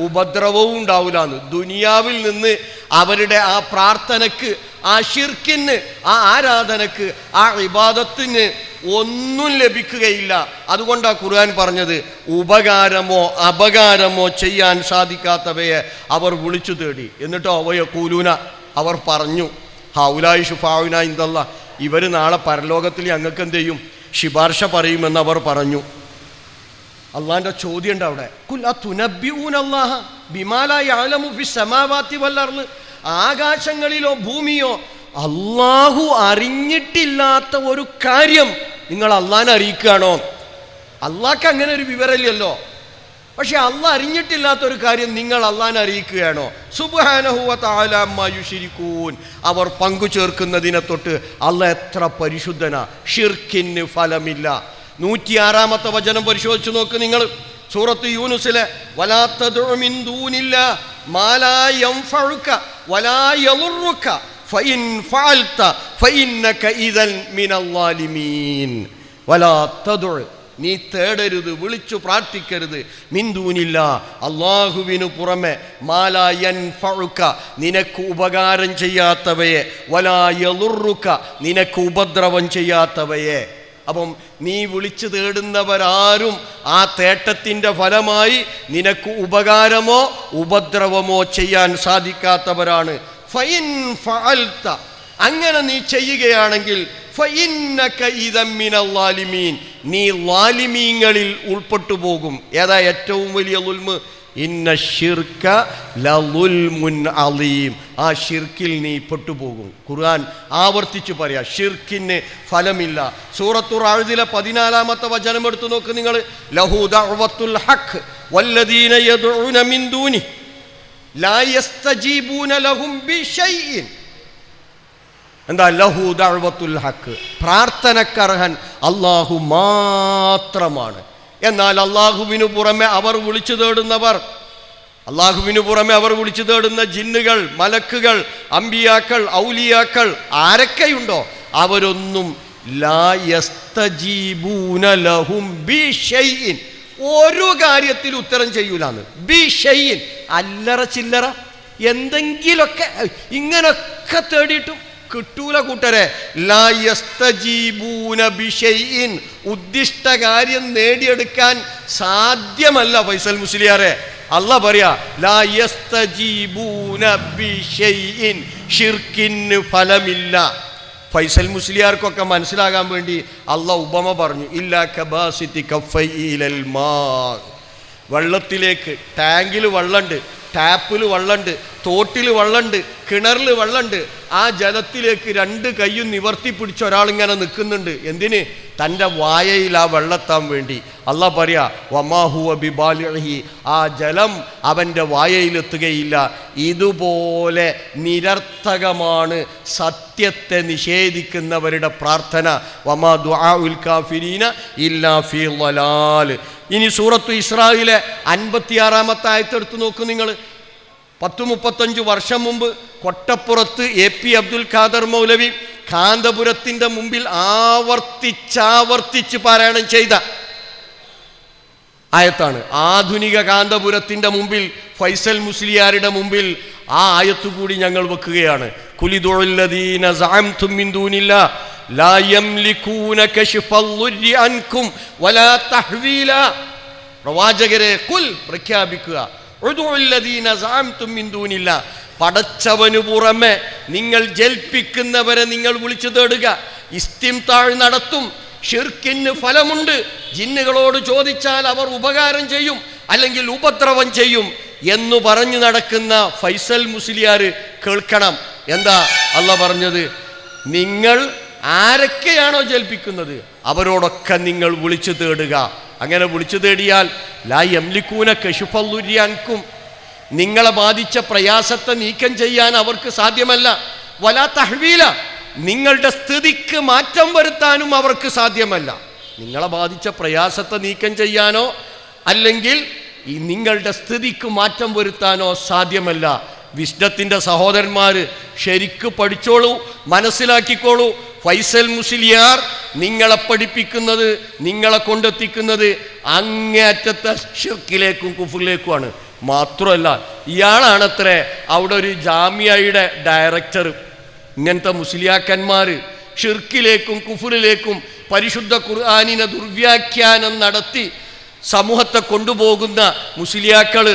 ഉപദ്രവവും ഉണ്ടാവില്ല. ദുനിയാവിൽ നിന്ന് അവരുടെ ആ പ്രാർത്ഥനയ്ക്ക്, ആ ഷിർക്കിന്, ആ ആരാധനക്ക്, ആ ഇബാദത്തിന് ഒന്നും ലഭിക്കുകയില്ല. അതുകൊണ്ടാണ് ഖുർആൻ പറഞ്ഞത് ഉപകാരമോ അപകാരമോ ചെയ്യാൻ സാധിക്കാത്തവയെ അവർ വിളിച്ചു തേടി. എന്നിട്ടോ വയഖൂലൂന, അവർ പറഞ്ഞു, ഹൗലായി ശുഫാഉനാ ഇൻദല്ലാഹ്, ഇവർ നാളെ പരലോകത്തിൽ ഞങ്ങൾക്ക് എന്ത് ചെയ്യും, ശിപാർശ പറയുമെന്ന് അവർ പറഞ്ഞു. അള്ളാഹിൻ്റെ ചോദ്യം ഉണ്ട് അവിടെ. ഖുൽ അതുനബ്ബിഊനല്ലാഹ ബിമാ ലാ യഅലമു ഫിസ് സമാവാതി വൽ അർദ്, ആകാശങ്ങളിലോ ഭൂമിയോ അള്ളാഹു അറിഞ്ഞിട്ടില്ലാത്ത ഒരു കാര്യം നിങ്ങൾ അള്ളാഹിനെ അറിയിക്കുകയാണോ? അള്ളാഹ്ക്ക് അങ്ങനെ ഒരു വിവരമില്ലല്ലോ. പക്ഷെ അള്ളാഹ് അറിഞ്ഞിട്ടില്ലാത്ത ഒരു കാര്യം നിങ്ങൾ അള്ളാഹിനെ അറിയിക്കുകയാണോ? സുബ്ഹാനഹു വതആല അമ്മാ യുശ്രികൂൻ, അവർ പങ്കു ചേർക്കുന്നതിനെ തൊട്ട് അള്ളാഹ് എത്ര പരിശുദ്ധനാ. ഷിർക്കിന് ഫലമില്ല. 106-ാമത്തെ വചനം പരിശോധിച്ചു നോക്ക് നിങ്ങൾ. സൂറത്ത് യൂനുസിലെ വലാ തദ്ഉ മിൻ ദൂനില്ലാഹ് മാ ലാ യൻഫഉക വലാ യളുറുക ഫഇൻ ഫഅൽത ഫഇന്നക ഇദൻ മിനൽ ളാലിമീൻ. വലാ തദ്ഉ, നീ തേടരുത്, വിളിച്ചു പ്രാർത്ഥിക്കരുത്. മിന്ദൂനില്ല, അള്ളാഹുവിനു പുറമെ, മാലാ യൻഫഉക, നിനക്ക് ഉപകാരം ചെയ്യാത്തവയെ, വലാ യളുറുക, നിനക്ക് ഉപദ്രവം ചെയ്യാത്തവയെ. അപ്പം നീ വിളിച്ചു തേടുന്നവരാരും ആ തേട്ടത്തിൻ്റെ ഫലമായി നിനക്ക് ഉപകാരമോ ഉപദ്രവമോ ചെയ്യാൻ സാധിക്കാത്തവരാണ്. ഫഇൻ ഫഅൽത, അങ്ങനെ നീ ചെയ്യുകയാണെങ്കിൽ ഫഇന്നക ഇദൻ മിനൽ ളാലിമീൻ, നീ ളാലിമീങ്ങളിൽ ഉൾപ്പെട്ടു പോകും. ഏതാ ഏറ്റവും വലിയ ളുൽമ്? ഇന്ന ശിർക ലളുൽമുൻ അളീം, ആ ഷിർക്കിൽ നീ പെട്ടുപോകും. ഖുർആൻ ആവർത്തിച്ച് പറയാ, ഷിർക്കിന് ഫലമില്ല. സൂറത്തുർ റഅദിലെ 14-ാമത്തെ വചനം എടുത്തു നോക്ക് നിങ്ങൾ. ലഹു ദഅവത്തുൽ ഹഖ് വല്ലദീന യദ്ഉന മിൻ ദൂനി ലാ യസ്തജീബൂന ലഹും ബിശൈഇൻ. എന്താ ലഹു ദഅവത്തുൽ ഹഖ്? പ്രാർത്ഥനക്കർഹൻ അല്ലാഹു മാത്രമാണ്. എന്നാൽ അള്ളാഹുവിനു പുറമെ അവർ വിളിച്ചു തേടുന്നവർ, അള്ളാഹുവിനു പുറമെ അവർ വിളിച്ചു തേടുന്ന ജിന്നുകൾ, മലക്കുകൾ, അമ്പിയാക്കൾ, ഔലിയാക്കൾ ആരൊക്കെയുണ്ടോ അവരൊന്നും ലാ യസ്തജീബൂന ലഹും ബിശൈഇൻ, ഒരു കാര്യത്തിൽ ഉത്തരം ചെയ്യൂലാന്ന്. ബിശൈഇൻ, അല്ലറ ചില്ലറ എന്തെങ്കിലൊക്കെ ഇങ്ങനൊക്കെ തേടിയിട്ടും കിട്ടൂല കൂട്ടരെ. ലാ യസ്തജീബൂന ബിശൈഇൻ, ഉദ്ദിഷ്ട കാര്യം നേടിയെടുക്കാൻ സാധ്യമല്ല. ഫൈസൽ മുസ്ലിയാരെ, അല്ലാഹ് പറയാ ലാ യസ്തജീബൂന ബിശൈഇൻ, ഷിർക്കിന് ഫലമില്ല. ഫൈസൽ മുസ്ലിയാർക്കൊക്കെ മനസ്സിലാകാൻ വേണ്ടി അല്ലാഹ് ഉപമ പറഞ്ഞു. ഇല്ലാ കബാസിതി കഫൈ ഇലൽ മാ, വെള്ളത്തിലേക്ക്, ടാങ്കിൽ വെള്ളമുണ്ട്, ടാപ്പിൽ വെള്ളമുണ്ട്, തോട്ടിൽ വെള്ളമുണ്ട്, കിണറിൽ വെള്ളമുണ്ട്. ആ ജലത്തിലേക്ക് രണ്ട് കൈയും നിവർത്തി പിടിച്ച ഒരാളിങ്ങനെ നിൽക്കുന്നുണ്ട്. എന്തിന്? തൻ്റെ വായയിൽ ആ വെള്ളത്താൻ വേണ്ടി. അല്ലാഹ് പറയാ വമാ ഹുവ ബിബാലിഹി, ആ ജലം അവൻ്റെ വായയിലെത്തുകയില്ല. ഇതുപോലെ നിരർത്ഥകമാണ് സത്യത്തെ നിഷേധിക്കുന്നവരുടെ പ്രാർത്ഥന. വമാ ദുആഉൽ കാഫിരീന ഇല്ലാ ഫീ ളലാൽ. ഇനി സൂറത്തു ഇസ്രായിലെ 56-ാമത്തെ ആയത്ത് എടുത്തു നോക്കൂ നിങ്ങൾ. 10-35 വർഷം മുമ്പ് കൊട്ടപ്പുറത്ത് AP അബ്ദുൽ ഖാദർ മൗലവി കാന്തപുരത്തിൻ്റെ മുമ്പിൽ ആവർത്തിച്ച് പാരായണം ചെയ്ത ആയത്താണ്. ആധുനിക കാന്തപുരത്തിൻ്റെ മുമ്പിൽ, ഫൈസൽ മുസ്ലിയാരുടെ മുമ്പിൽ ആ ആയത്തു കൂടി ഞങ്ങൾ വെക്കുകയാണ്. കുലിദുല്ലദീന സഅംതും മിൻ ദൂനില്ലാ ലാ യംലികൂന കശ്ഫൽ ളുരി അൻകും വലാ തഹ്വീല. പ്രവാചകരെ കുൽ, പ്രഖ്യാപിക്കുക, ഉദുല്ലദീന സഅംതും മിൻ ദൂനില്ലാ, പടച്ചവനു പുറമെ നിങ്ങൾ ജൽപ്പിക്കുന്നവരെ നിങ്ങൾ വിളിച്ചു തേടുക. ഇസ്തിംതാഴ് നടത്തും. ഷിർക്കിന് ഫലമുണ്ട്. ജിന്നുകളോട് ചോദിച്ചാൽ അവർ ഉപകാരം ചെയ്യും, അല്ലെങ്കിൽ ഉപദ്രവം ചെയ്യും എന്നു പറഞ്ഞു നടക്കുന്ന ഫൈസൽ മുസ്ലിയാർ കേൾക്കണം. എന്താ അല്ലാഹ് പറഞ്ഞത്? നിങ്ങൾ ആരൊക്കെയാണോ ജൽപ്പിക്കുന്നത് അവരോടൊക്കെ നിങ്ങൾ വിളിച്ചു തേടുക. അങ്ങനെ വിളിച്ചു തേടിയാൽ ലാ യംലികൂന കശ്ഫൽ ളുരി അൻകും, നിങ്ങളെ ബാധിച്ച പ്രയാസത്തെ നീക്കം ചെയ്യാൻ അവർക്ക് സാധ്യമല്ല. വലാ തഹ്വീല, നിങ്ങളുടെ സ്ഥിതിക്ക് മാറ്റം വരുത്താനും അവർക്ക് സാധ്യമല്ല. നിങ്ങളെ ബാധിച്ച പ്രയാസത്തെ നീക്കം ചെയ്യാനോ അല്ലെങ്കിൽ ഈ നിങ്ങളുടെ സ്ഥിതിക്ക് മാറ്റം വരുത്താനോ സാധ്യമല്ല. വിസ്ഡത്തിൻ്റെ സഹോദരന്മാർ ശരിക്ക് പഠിച്ചോളൂ, മനസ്സിലാക്കിക്കോളൂ. ഫൈസൽ മുസ്ലിയാർ നിങ്ങളെ പഠിപ്പിക്കുന്നത്, നിങ്ങളെ കൊണ്ടെത്തിക്കുന്നത് അങ്ങേയറ്റത്തെ ഷിർക്കിലേക്കും കുഫറിലേക്കുമാണ്. മാത്രമല്ല, ഇയാളാണത്രേ അവിടെ ഒരു ജാമിയയുടെ ഡയറക്ടർ. ഇങ്ങനത്തെ മുസ്ലിയാക്കന്മാർ ഷിർക്കിലേക്കും കുഫറിലേക്കും പരിശുദ്ധ ഖുർആനിനെ ദുർവ്യാഖ്യാനം നടത്തി സമൂഹത്തെ കൊണ്ടുപോകുന്ന മുസ്ലിയാക്കൾ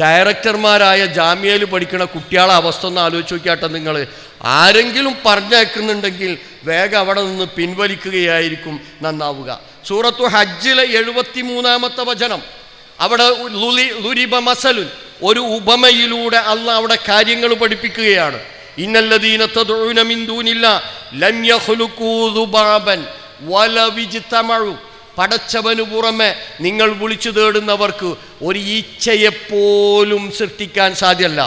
ഡയറക്ടർമാരായ ജാമ്യയിൽ പഠിക്കുന്ന കുട്ടികളെ അവസ്ഥ ഒന്ന് ആലോചിച്ച് നോക്കിയാട്ടെ നിങ്ങൾ. ആരെങ്കിലും പറഞ്ഞേക്കുന്നുണ്ടെങ്കിൽ വേഗം അവിടെ നിന്ന് പിൻവലിക്കുകയായിരിക്കും നന്നാവുക. സൂറത്തു ഹജ്ജിലെ 73-ാമത്തെ വചനം, അവിടെ ളുരിബ മസലുൻ, ഒരു ഉപമയിലൂടെ അല്ലാഹ് അവിടെ കാര്യങ്ങൾ പഠിപ്പിക്കുകയാണ്. ഇന്നല്ലദീന തദ്ഉന മിൻ ദൂനില്ലാ ലൻ യഖ്ലുഖൂ ദുബാബൻ വലവിജ്തമഉ, പടച്ചവനു പുറമെ നിങ്ങൾ വിളിച്ചു തേടുന്നവർക്ക് ഒരു ഈച്ചയെപ്പോലും സൃഷ്ടിക്കാൻ സാധ്യമല്ല.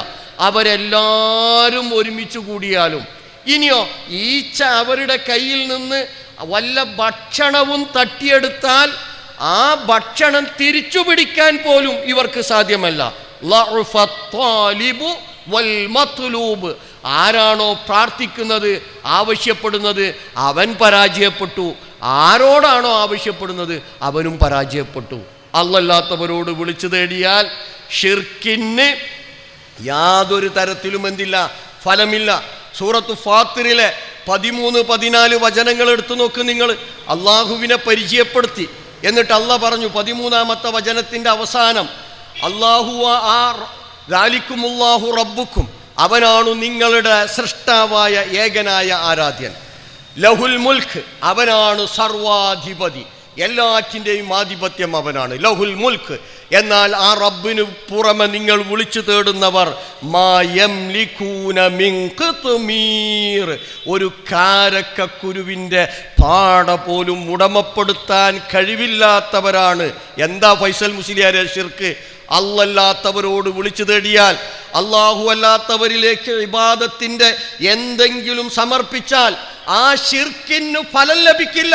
അവരെല്ലാവരും ഒരുമിച്ച് കൂടിയാലും. ഇനിയോ, ഈച്ച അവരുടെ കയ്യിൽ നിന്ന് വല്ല ഭക്ഷണവും തട്ടിയെടുത്താൽ ആ ഭക്ഷണം തിരിച്ചു പിടിക്കാൻ പോലും ഇവർക്ക് സാധ്യമല്ല. ലഉഫത്താലിബു വൽ മത്ലൂബ്, ആരാണോ പ്രാർത്ഥിക്കുന്നത്, ആവശ്യപ്പെടുന്നത്, അവൻ പരാജയപ്പെട്ടു. ആരോടാണോ ആവശ്യപ്പെടുന്നത് അവനും പരാജയപ്പെട്ടു. അല്ലാത്തവരോട് വിളിച്ചു തേടിയാൽ ഷിർക്കിന് യാതൊരു തരത്തിലും എന്തില്ല, ഫലമില്ല. സൂറത്തു ഫാത്തിറിലെ 13-14 വചനങ്ങൾ എടുത്തു നോക്ക് നിങ്ങൾ. അള്ളാഹുവിനെ പരിചയപ്പെടുത്തി. എന്നിട്ട് അള്ളാഹ് പറഞ്ഞു 13-ാമത്തെ വചനത്തിൻ്റെ അവസാനം, ദാലിക്കുമുല്ലാഹു റബ്ബുക്കും, അവനാണു നിങ്ങളുടെ സൃഷ്ടാവായ ഏകനായ ആരാധ്യൻ. ലഹുൽ മുൽക്ക്, അവനാണ് സർവാധിപതി, എല്ലാറ്റിൻ്റെയും ആധിപത്യം അവനാണ്. ലഹുൽ മുൽക്ക്. എന്നാൽ ആ റബ്ബിനു പുറമെ നിങ്ങൾ വിളിച്ചു തേടുന്നവർ മാ യംലികൂന മിൻ ഖിത്മീർ, ഒരു കാരക്കക്കുരുവിൻ്റെ പാട പോലും ഉടമപ്പെടുത്താൻ കഴിവില്ലാത്തവരാണ്. എന്താ ഫൈസൽ മുസ്ലിയാരെ ഷിർക്ക്? അല്ലാത്തവരോട് വിളിച്ചു തേടിയാൽ, അല്ലാഹു അല്ലാത്തവരിലേക്ക് ഇബാദത്തിൻ്റെ എന്തെങ്കിലും സമർപ്പിച്ചാൽ ആ ഷിർക്കിന് ഫലം ലഭിക്കില്ല.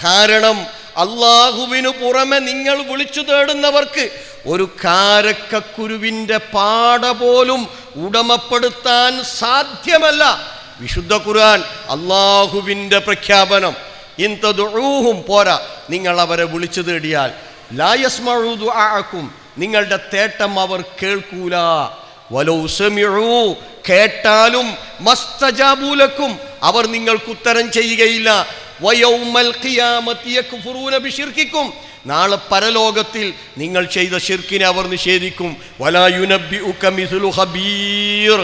കാരണം അള്ളാഹുവിനു പുറമെ നിങ്ങൾ വിളിച്ചു തേടുന്നവർക്ക് ഒരു കാരക്കക്കുരുവിൻ്റെ പാട പോലും ഉടമപ്പെടുത്താൻ സാധ്യമല്ല. വിശുദ്ധ ഖുർആൻ അള്ളാഹുവിൻ്റെ പ്രഖ്യാപനം. ഇൻ തദ്ഉഹും പോരാ, നിങ്ങൾ അവരെ വിളിച്ചു തേടിയാൽ ലാ യസ്മഉ ദുആഅക്കും, നിങ്ങളുടെ തേട്ടം അവർ കേൾക്കൂല. വലൗ സമിഉ, കേട്ടാലും മസ്തജാബു ലക്കും, അവർ നിങ്ങൾക്ക് ഉത്തരം ചെയ്യുകയില്ല. വയൗമൽ ഖിയാമത്തി യക്ഫുറൂന ബിശിർക്കിക്കും, നാളെ പരലോകത്തിൽ നിങ്ങൾ ചെയ്ത ഷിർക്കിനെ അവർ നിഷേധിക്കും. വലാ യുനബ്ബിഉക മിസ്ലു ഖബീർ,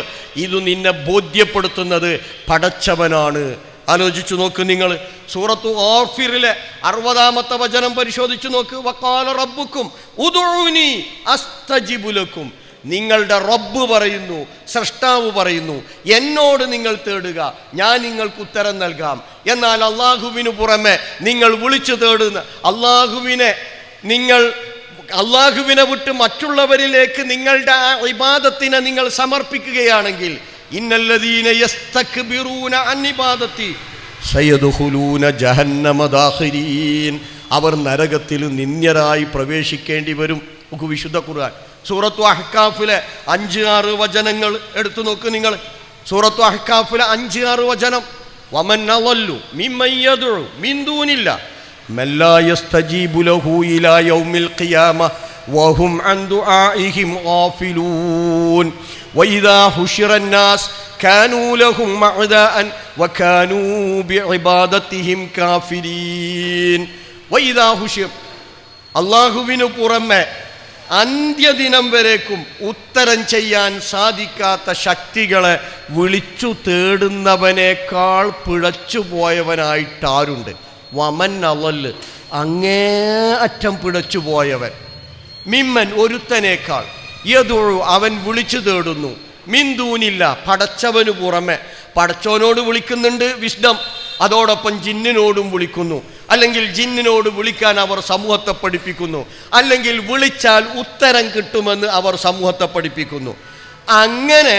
ഇത് നിന്നെ ബോധ്യപ്പെടുത്തുന്നത് പടച്ചവനാണ്. ആലോചിച്ചു നോക്ക് നിങ്ങൾ. സൂറത്തു ഗാഫിറിലെ 60-ാമത്തെ വചനം പരിശോധിച്ചു നോക്ക്. വഖാല റബ്ബുക്കും ഉദ്ഉനി അസ്തജിബു ലക്കും, നിങ്ങളുടെ റബ്ബ് പറയുന്നു, സൃഷ്ടാവ് പറയുന്നു, എന്നോട് നിങ്ങൾ തേടുക, ഞാൻ നിങ്ങൾക്ക് ഉത്തരം നൽകാം. എന്നാൽ അള്ളാഹുവിനു പുറമെ നിങ്ങൾ വിളിച്ചു തേടുന്ന അള്ളാഹുവിനെ വിട്ട് മറ്റുള്ളവരിലേക്ക് നിങ്ങളുടെ ആ ഇബാദത്തിനെ നിങ്ങൾ സമർപ്പിക്കുകയാണെങ്കിൽ ഇന്നല്ലദീന യസ്തക്ബിറൂന അൻ ഇബാദത്തി സയദ്ഖുലൂന ജഹന്നമ ദാഖിരീൻ, അവർ നരകത്തിൽ നിന്ദ്യരായി പ്രവേശിക്കേണ്ടി വരും. നമുക്ക് വിശുദ്ധ ഖുർആൻ സൂറത്തു അഹ്കാഫിലെ 5-6 വചനങ്ങൾ എടുത്തു നോക്ക് നിങ്ങൾ. സൂറത്തു അഹ്കാഫിലെ 5-6 വചനം. വമൻ അളല്ലു മിമ്മൻ യദ്ഉ മിൻ ദൂനില്ലാഹ് മൻ ലാ യസ്തജീബു ലഹു ഇലാ യൗമിൽ ഖിയാമ വഹും അൻ ദുആഇഹിം ഗാഫിലൂൻ വഇദാ ഹുശിറൻ നാസ് കാനൂ ലഹും മഅദാഅൻ വകാനൂ ബിഇബാദതിഹിം കാഫിരീൻ. വഇദാ ഹുശിർ, അല്ലാഹുവിനു പുറമെ അന്ത്യദിനം വരേക്കും ഉത്തരം ചെയ്യാൻ സാധിക്കാത്ത ശക്തികളെ വിളിച്ചു തേടുന്നവനേക്കാൾ പിഴച്ചു പോയവനായിട്ടാരുണ്ട്? വമൻ അളല്, അങ്ങേ അറ്റം പിഴച്ചു പോയവൻ. മിമ്മൻ, ഒരുത്തനേക്കാൾ. യദുഉ, അവൻ വിളിച്ചു തേടുന്നു. മിന്ദൂനില്ല, പടച്ചവനു പുറമെ. പടച്ചവനോട് വിളിക്കുന്നുണ്ട് വിസ്ഡം, അതോടൊപ്പം ജിന്നിനോടും വിളിക്കുന്നു. അല്ലെങ്കിൽ ജിന്നിനോട് വിളിക്കാൻ അവർ സമൂഹത്തെ പഠിപ്പിക്കുന്നു. അല്ലെങ്കിൽ വിളിച്ചാൽ ഉത്തരം കിട്ടുമെന്ന് അവർ സമൂഹത്തെ പഠിപ്പിക്കുന്നു. അങ്ങനെ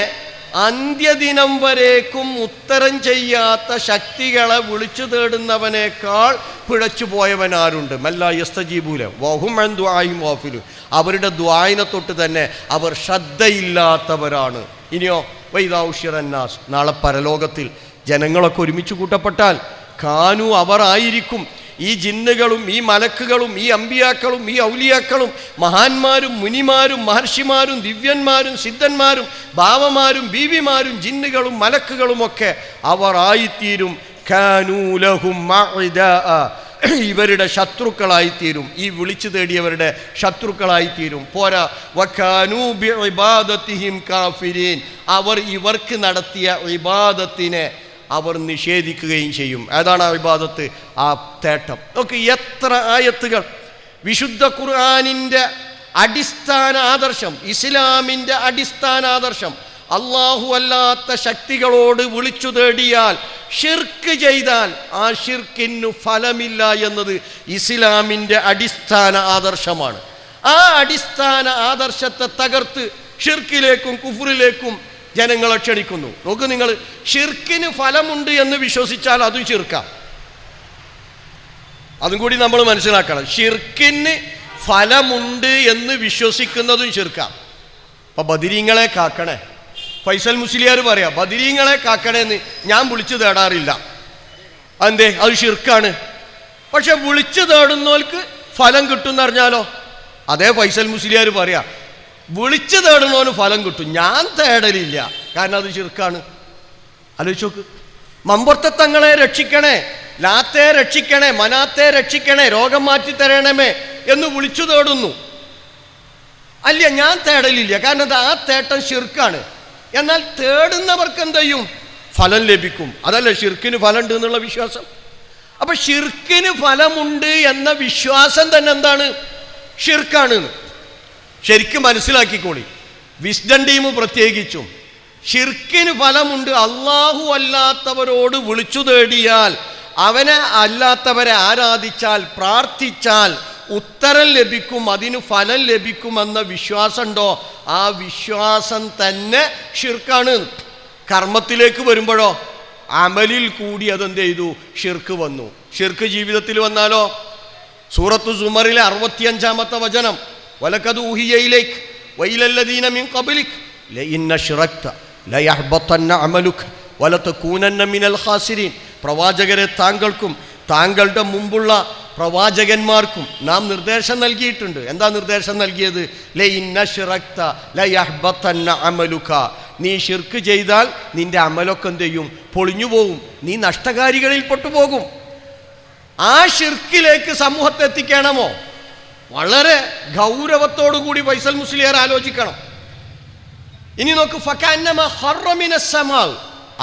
അന്ത്യദിനം വരേക്കും ഉത്തരം ചെയ്യാത്ത ശക്തികളെ വിളിച്ചു തേടുന്നവനേക്കാൾ പിഴച്ചു പോയവനാരുണ്ട്? മല്ലാ യസ്തജീബൂല വഹും അൻ ദുആഇഹിം ഗാഫിലൂൻ, അവരുടെ ദുആഇനെ തൊട്ട് തന്നെ അവർ ശ്രദ്ധയില്ലാത്തവരാണ്. ഇനിയോ വഇദാ ഉശിറൻ നാസ്, നാളെ പരലോകത്തിൽ ജനങ്ങളൊക്കെ ഒരുമിച്ച് കൂട്ടപ്പെട്ടാൽ കാനു, അവർ ആയിരിക്കും, ഈ ജിന്നുകളും ഈ മലക്കുകളും ഈ അമ്പിയാക്കളും ഈ ഔലിയാക്കളും മഹാന്മാരും മുനിമാരും മഹർഷിമാരും ദിവ്യന്മാരും സിദ്ധന്മാരും ബാവമാരും ബീവിമാരും ജിന്നുകളും മലക്കുകളുമൊക്കെ അവർ ആയിത്തീരും. കാനൂ ലഹും മഅദാഅ, ഇവരുടെ ശത്രുക്കളായിത്തീരും, ഈ വിളിച്ചു തേടിയവരുടെ ശത്രുക്കളായിത്തീരും. പോരാ, വകാനൂ ബിഇബാദതിഹിം കാഫിരീൻ, അവർ ഇവർക്ക് നടത്തിയ ഇബാദത്തിനെ അവർ നിഷേധിക്കുകയും ചെയ്യും. ഏതാണ് ആ ഇബാദത്ത്? ആ തേട്ടം. നോക്ക് എത്ര ആയത്തുകൾ. വിശുദ്ധ ഖുർആനിൻ്റെ അടിസ്ഥാന ആദർശം, ഇസ്ലാമിൻ്റെ അടിസ്ഥാന ആദർശം, അല്ലാഹു അല്ലാത്ത ശക്തികളോട് വിളിച്ചു തേടിയാൽ, ഷിർക്ക് ചെയ്താൽ ആ ഷിർക്കിന് ഫലമില്ല എന്നത് ഇസ്ലാമിൻ്റെ അടിസ്ഥാന ആദർശമാണ്. ആ അടിസ്ഥാന ആദർശത്തെ തകർത്ത് ഷിർക്കിലേക്കും കുഫ്റിലേക്കും ജനങ്ങളെ ക്ഷണിക്കുന്നു. നോക്ക് നിങ്ങൾ, ഷിർക്കിന് ഫലമുണ്ട് എന്ന് വിശ്വസിച്ചാൽ അതും ഷിർക്കാം. അതും കൂടി നമ്മൾ മനസ്സിലാക്കണം. ഷിർക്കിന് ഫലമുണ്ട് എന്ന് വിശ്വസിക്കുന്നതും ഷിർക്കാം. അപ്പം ബദരീങ്ങളെ കാക്കണേ, ഫൈസൽ മുസ്ലിയാർ പറയാം, ബദരീങ്ങളെ കാക്കണേന്ന് ഞാൻ വിളിച്ചു തേടാറില്ല. അതെന്തേ? അത് ഷിർക്കാണ്. പക്ഷെ വിളിച്ചു തേടുന്നവർക്ക് ഫലം കിട്ടും എന്ന് അറിഞ്ഞാലോ? അതേ ഫൈസൽ മുസ്ലിയാർ പറയാ, വിളിച്ചു തേടുന്നവന് ഫലം കിട്ടും, ഞാൻ തേടലില്ല, കാരണം അത് ശിർക്കാണ്. ആലോചിച്ച് നോക്ക്. മമ്പുറത്തെ തങ്ങളെ രക്ഷിക്കണേ, ലാത്തെ രക്ഷിക്കണേ, മനാത്തെ രക്ഷിക്കണേ, രോഗം മാറ്റി തരണമേ എന്ന് വിളിച്ചു തേടുന്നു. അല്ല, ഞാൻ തേടലില്ല, കാരണം ആ തേട്ടം ശിർക്കാണ്. എന്നാൽ തേടുന്നവർക്ക് എന്ത് ചെയ്യും? ഫലം ലഭിക്കും. അതല്ലേ ഷിർക്കിന് ഫലമുണ്ട് എന്നുള്ള വിശ്വാസം. അപ്പൊ ഷിർക്കിന് ഫലമുണ്ട് എന്ന വിശ്വാസം തന്നെ എന്താണ്? ഷിർക്കാണ്. ശരിക്കും മനസ്സിലാക്കിക്കോളി, വിസ്ഡം ടീം പ്രത്യേകിച്ചും. ഷിർക്കിന് ഫലമുണ്ട്. അള്ളാഹു അല്ലാത്തവരോട് വിളിച്ചു തേടിയാൽ, അവനെ അല്ലാത്തവരെ ആരാധിച്ചാൽ, പ്രാർത്ഥിച്ചാൽ ഉത്തരം ലഭിക്കും, അതിന് ഫലം ലഭിക്കുമെന്ന വിശ്വാസമുണ്ടോ? ആ വിശ്വാസം തന്നെ ഷിർക്കാണ്. കർമ്മത്തിലേക്ക് വരുമ്പോഴോ അമലിൽ കൂടി അതെന്ത് ചെയ്തു? ഷിർക്ക് വന്നു. ഷിർക്ക് ജീവിതത്തിൽ വന്നാലോ? സൂറത്തു സുമറിലെ 65-ാമത്തെ വചനം, വലഖദ് ഊഹിയ ഇലൈക വഇലല്ലദീന മിൻ ഖബ്ലിക ലഇൻ അശ്റക്ത ലയഹ്ബതന്ന അമലുക വലതകൂനന്ന മിനൽ ഖാസിരീൻ. പ്രവാചകരെ, താങ്കൾക്കും താങ്കളുടെ മുമ്പുള്ള പ്രവാചകന്മാർക്കും നാം നിർദ്ദേശം നൽകിയിട്ടുണ്ട്. എന്താ നിർദ്ദേശം നൽകിയത്? ലഇൻ അശ്റക്ത ലയഹ്ബതന്ന അമലുക. നീ ഷിർക്ക് ചെയ്താൽ നിന്റെ അമലൊക്കെ എന്ത് ചെയ്യും? പൊളിഞ്ഞു പോകും, നീ നഷ്ടകാരികളിൽ പെട്ടുപോകും. ആ ഷിർക്കിലേക്ക് സമൂഹത്തെ എത്തിക്കണമോ? വളരെ ഗൗരവത്തോടു കൂടി ഫൈസൽ മുസ്ലിയാർ ആലോചിക്കണം. ഇനി നോക്ക്, ഫകഅന്നമ ഖറ മിനസ് സമാ,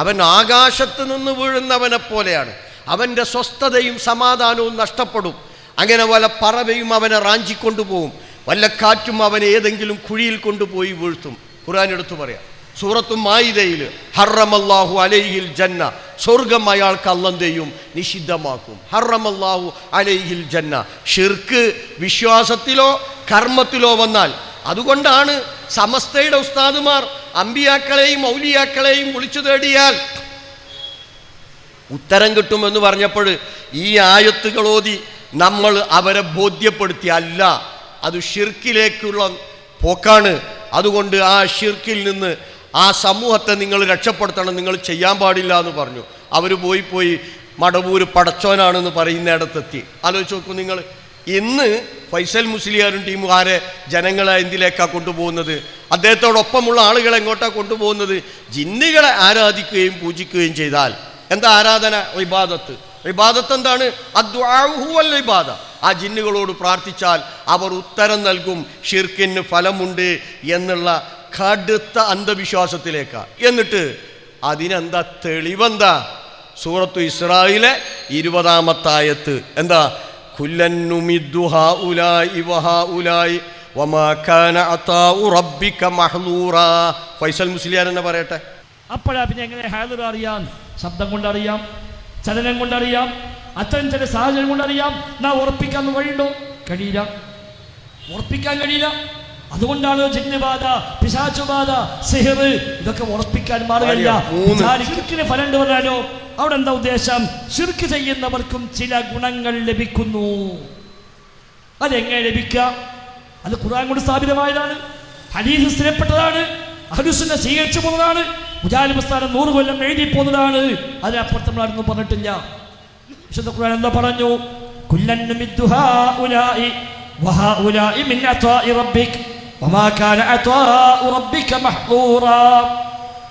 അവൻ ആകാശത്ത് നിന്ന് വീഴുന്നവനെ പോലെയാണ്. അവൻ്റെ സ്വസ്ഥതയും സമാധാനവും നഷ്ടപ്പെടും. അങ്ങനെ വല്ല പറവയും അവനെ റാഞ്ചിക്കൊണ്ടുപോകും, വല്ല കാറ്റും അവനെ ഏതെങ്കിലും കുഴിയിൽ കൊണ്ടുപോയി വീഴ്ത്തും. ഖുർആൻ എടുത്തു പറയാം, സൂറത്തു മായിദയിൽ ഹറമല്ലാഹു അലൈഹിൽ ജന്ന, സ്വർഗം അയാൾക്ക് അള്ളന്തെയും നിഷിദ്ധമാക്കും. ഹറമല്ലാഹു അലൈഹിൽ ജന്ന. ഷിർക്ക് വിശ്വാസത്തിലോ കർമ്മത്തിലോ വന്നാൽ, അതുകൊണ്ടാണ് സമസ്തയുടെ ഉസ്താദുമാർ അമ്പിയാക്കളെയും ഔലിയാക്കളെയും വിളിച്ചു തേടിയാൽ ഉത്തരം കിട്ടുമെന്ന് പറഞ്ഞപ്പോൾ ഈ ആയത്തുകൾ ഓതി നമ്മൾ അവരെ ബോധ്യപ്പെടുത്തി, അല്ല, അത് ഷിർക്കിലേക്കുള്ള പോക്കാണ്. അതുകൊണ്ട് ആ ഷിർക്കിൽ നിന്ന് ആ സമൂഹത്തെ നിങ്ങൾ രക്ഷപ്പെടുത്തണം, നിങ്ങൾ ചെയ്യാൻ പാടില്ല എന്ന് പറഞ്ഞു. അവർ പോയി മടവൂര് പടച്ചോനാണെന്ന് പറയുന്നിടത്തെത്തി. ആലോചിച്ച് നോക്കൂ നിങ്ങൾ. ഇന്ന് ഫൈസൽ മുസ്ലിയാരും ടീമും ആരെ ജനങ്ങളെ എന്തിലേക്കാണ് കൊണ്ടുപോകുന്നത്? അദ്ദേഹത്തോടൊപ്പമുള്ള ആളുകളെ എങ്ങോട്ടാണ് കൊണ്ടുപോകുന്നത്? ജിന്നുകളെ ആരാധിക്കുകയും പൂജിക്കുകയും ചെയ്താൽ എന്താ ആരാധന? ഇബാദത്ത്. ഇബാദത്ത് എന്താണ്? അദ്ദുആഉ ഹുവൽ ഇബാദ. ആ ജിന്നുകളോട് പ്രാർത്ഥിച്ചാൽ അവർ ഉത്തരം നൽകും, ഷിർക്കിന് ഫലമുണ്ട് എന്നുള്ള കടുത്ത അന്ധവിശ്വാസത്തിലേക്കാണ്. എന്നിട്ട് അതിനെന്താ തെളിവെന്താ? സൂറത്തു ഇസ്രായിലെ 20-ാമത്തെ ആയത്ത് എന്താ? കുല്ലൻ നുമിദ്ദു ഹൗലാഇ വഹൗലാഇ വമാ കാന അതാഉ റബ്ബിക മഹ്ദൂറാ. ഫൈസൽ മുസ്ലിയാർ എന്നെ പറയട്ടെ. അപ്പോഴാ പിന്നെ എങ്ങനെ ഹാദർ അറിയാം? ശബ്ദം കൊണ്ടറിയാം, ചലനം കൊണ്ടറിയാം, അത്തരം ചില സാഹചര്യം കൊണ്ടറിയാം. നാം ഉറപ്പിക്കാൻ വഴിയുണ്ടോ? കഴിയില്ല, ഉറപ്പിക്കാൻ കഴിയില്ല. അതുകൊണ്ടാണ് ജിന്നുബാധ, പിശാചുബാധ, സിഹർ, ഇതൊക്കെ ഉറപ്പിക്കാൻ മാറുകയില്ല. ഷിർക്കിന് ഫലം ഉണ്ട് പറഞ്ഞാലോ അവിടെ എന്താ ഉദ്ദേശം? ഷിർക്ക് ചെയ്യുന്നവർക്കും ചില ഗുണങ്ങൾ ലഭിക്കുന്നു. അതെങ്ങനെ ലഭിക്കുക? അത് ഖുർആൻ കൊണ്ട് സ്ഥാപിതമായതാണ്, ഹദീസ് സ്ഥിരപ്പെട്ടതാണ്, അഹ്ലുസുന്ന സ്വീകരിച്ചു പോകുന്നതാണ്, മുജാഹിദ് പ്രസ്ഥാനം 100 കൊല്ലം എഴുതി പോകുന്നതാണ്. അതിനപ്പുറത്ത് നമ്മൾ ആരൊന്നും പറഞ്ഞിട്ടില്ല. വിശുദ്ധ ഖുർആൻ എന്താ പറഞ്ഞു? കുല്ലൻ നുമിദ്ദു ഹൗലാഇ വഹൗലാഇ മിൻ അതാഇ റബ്ബിക വമാ കാന അതാഉ റബ്ബിക മഹ്ദൂറാ.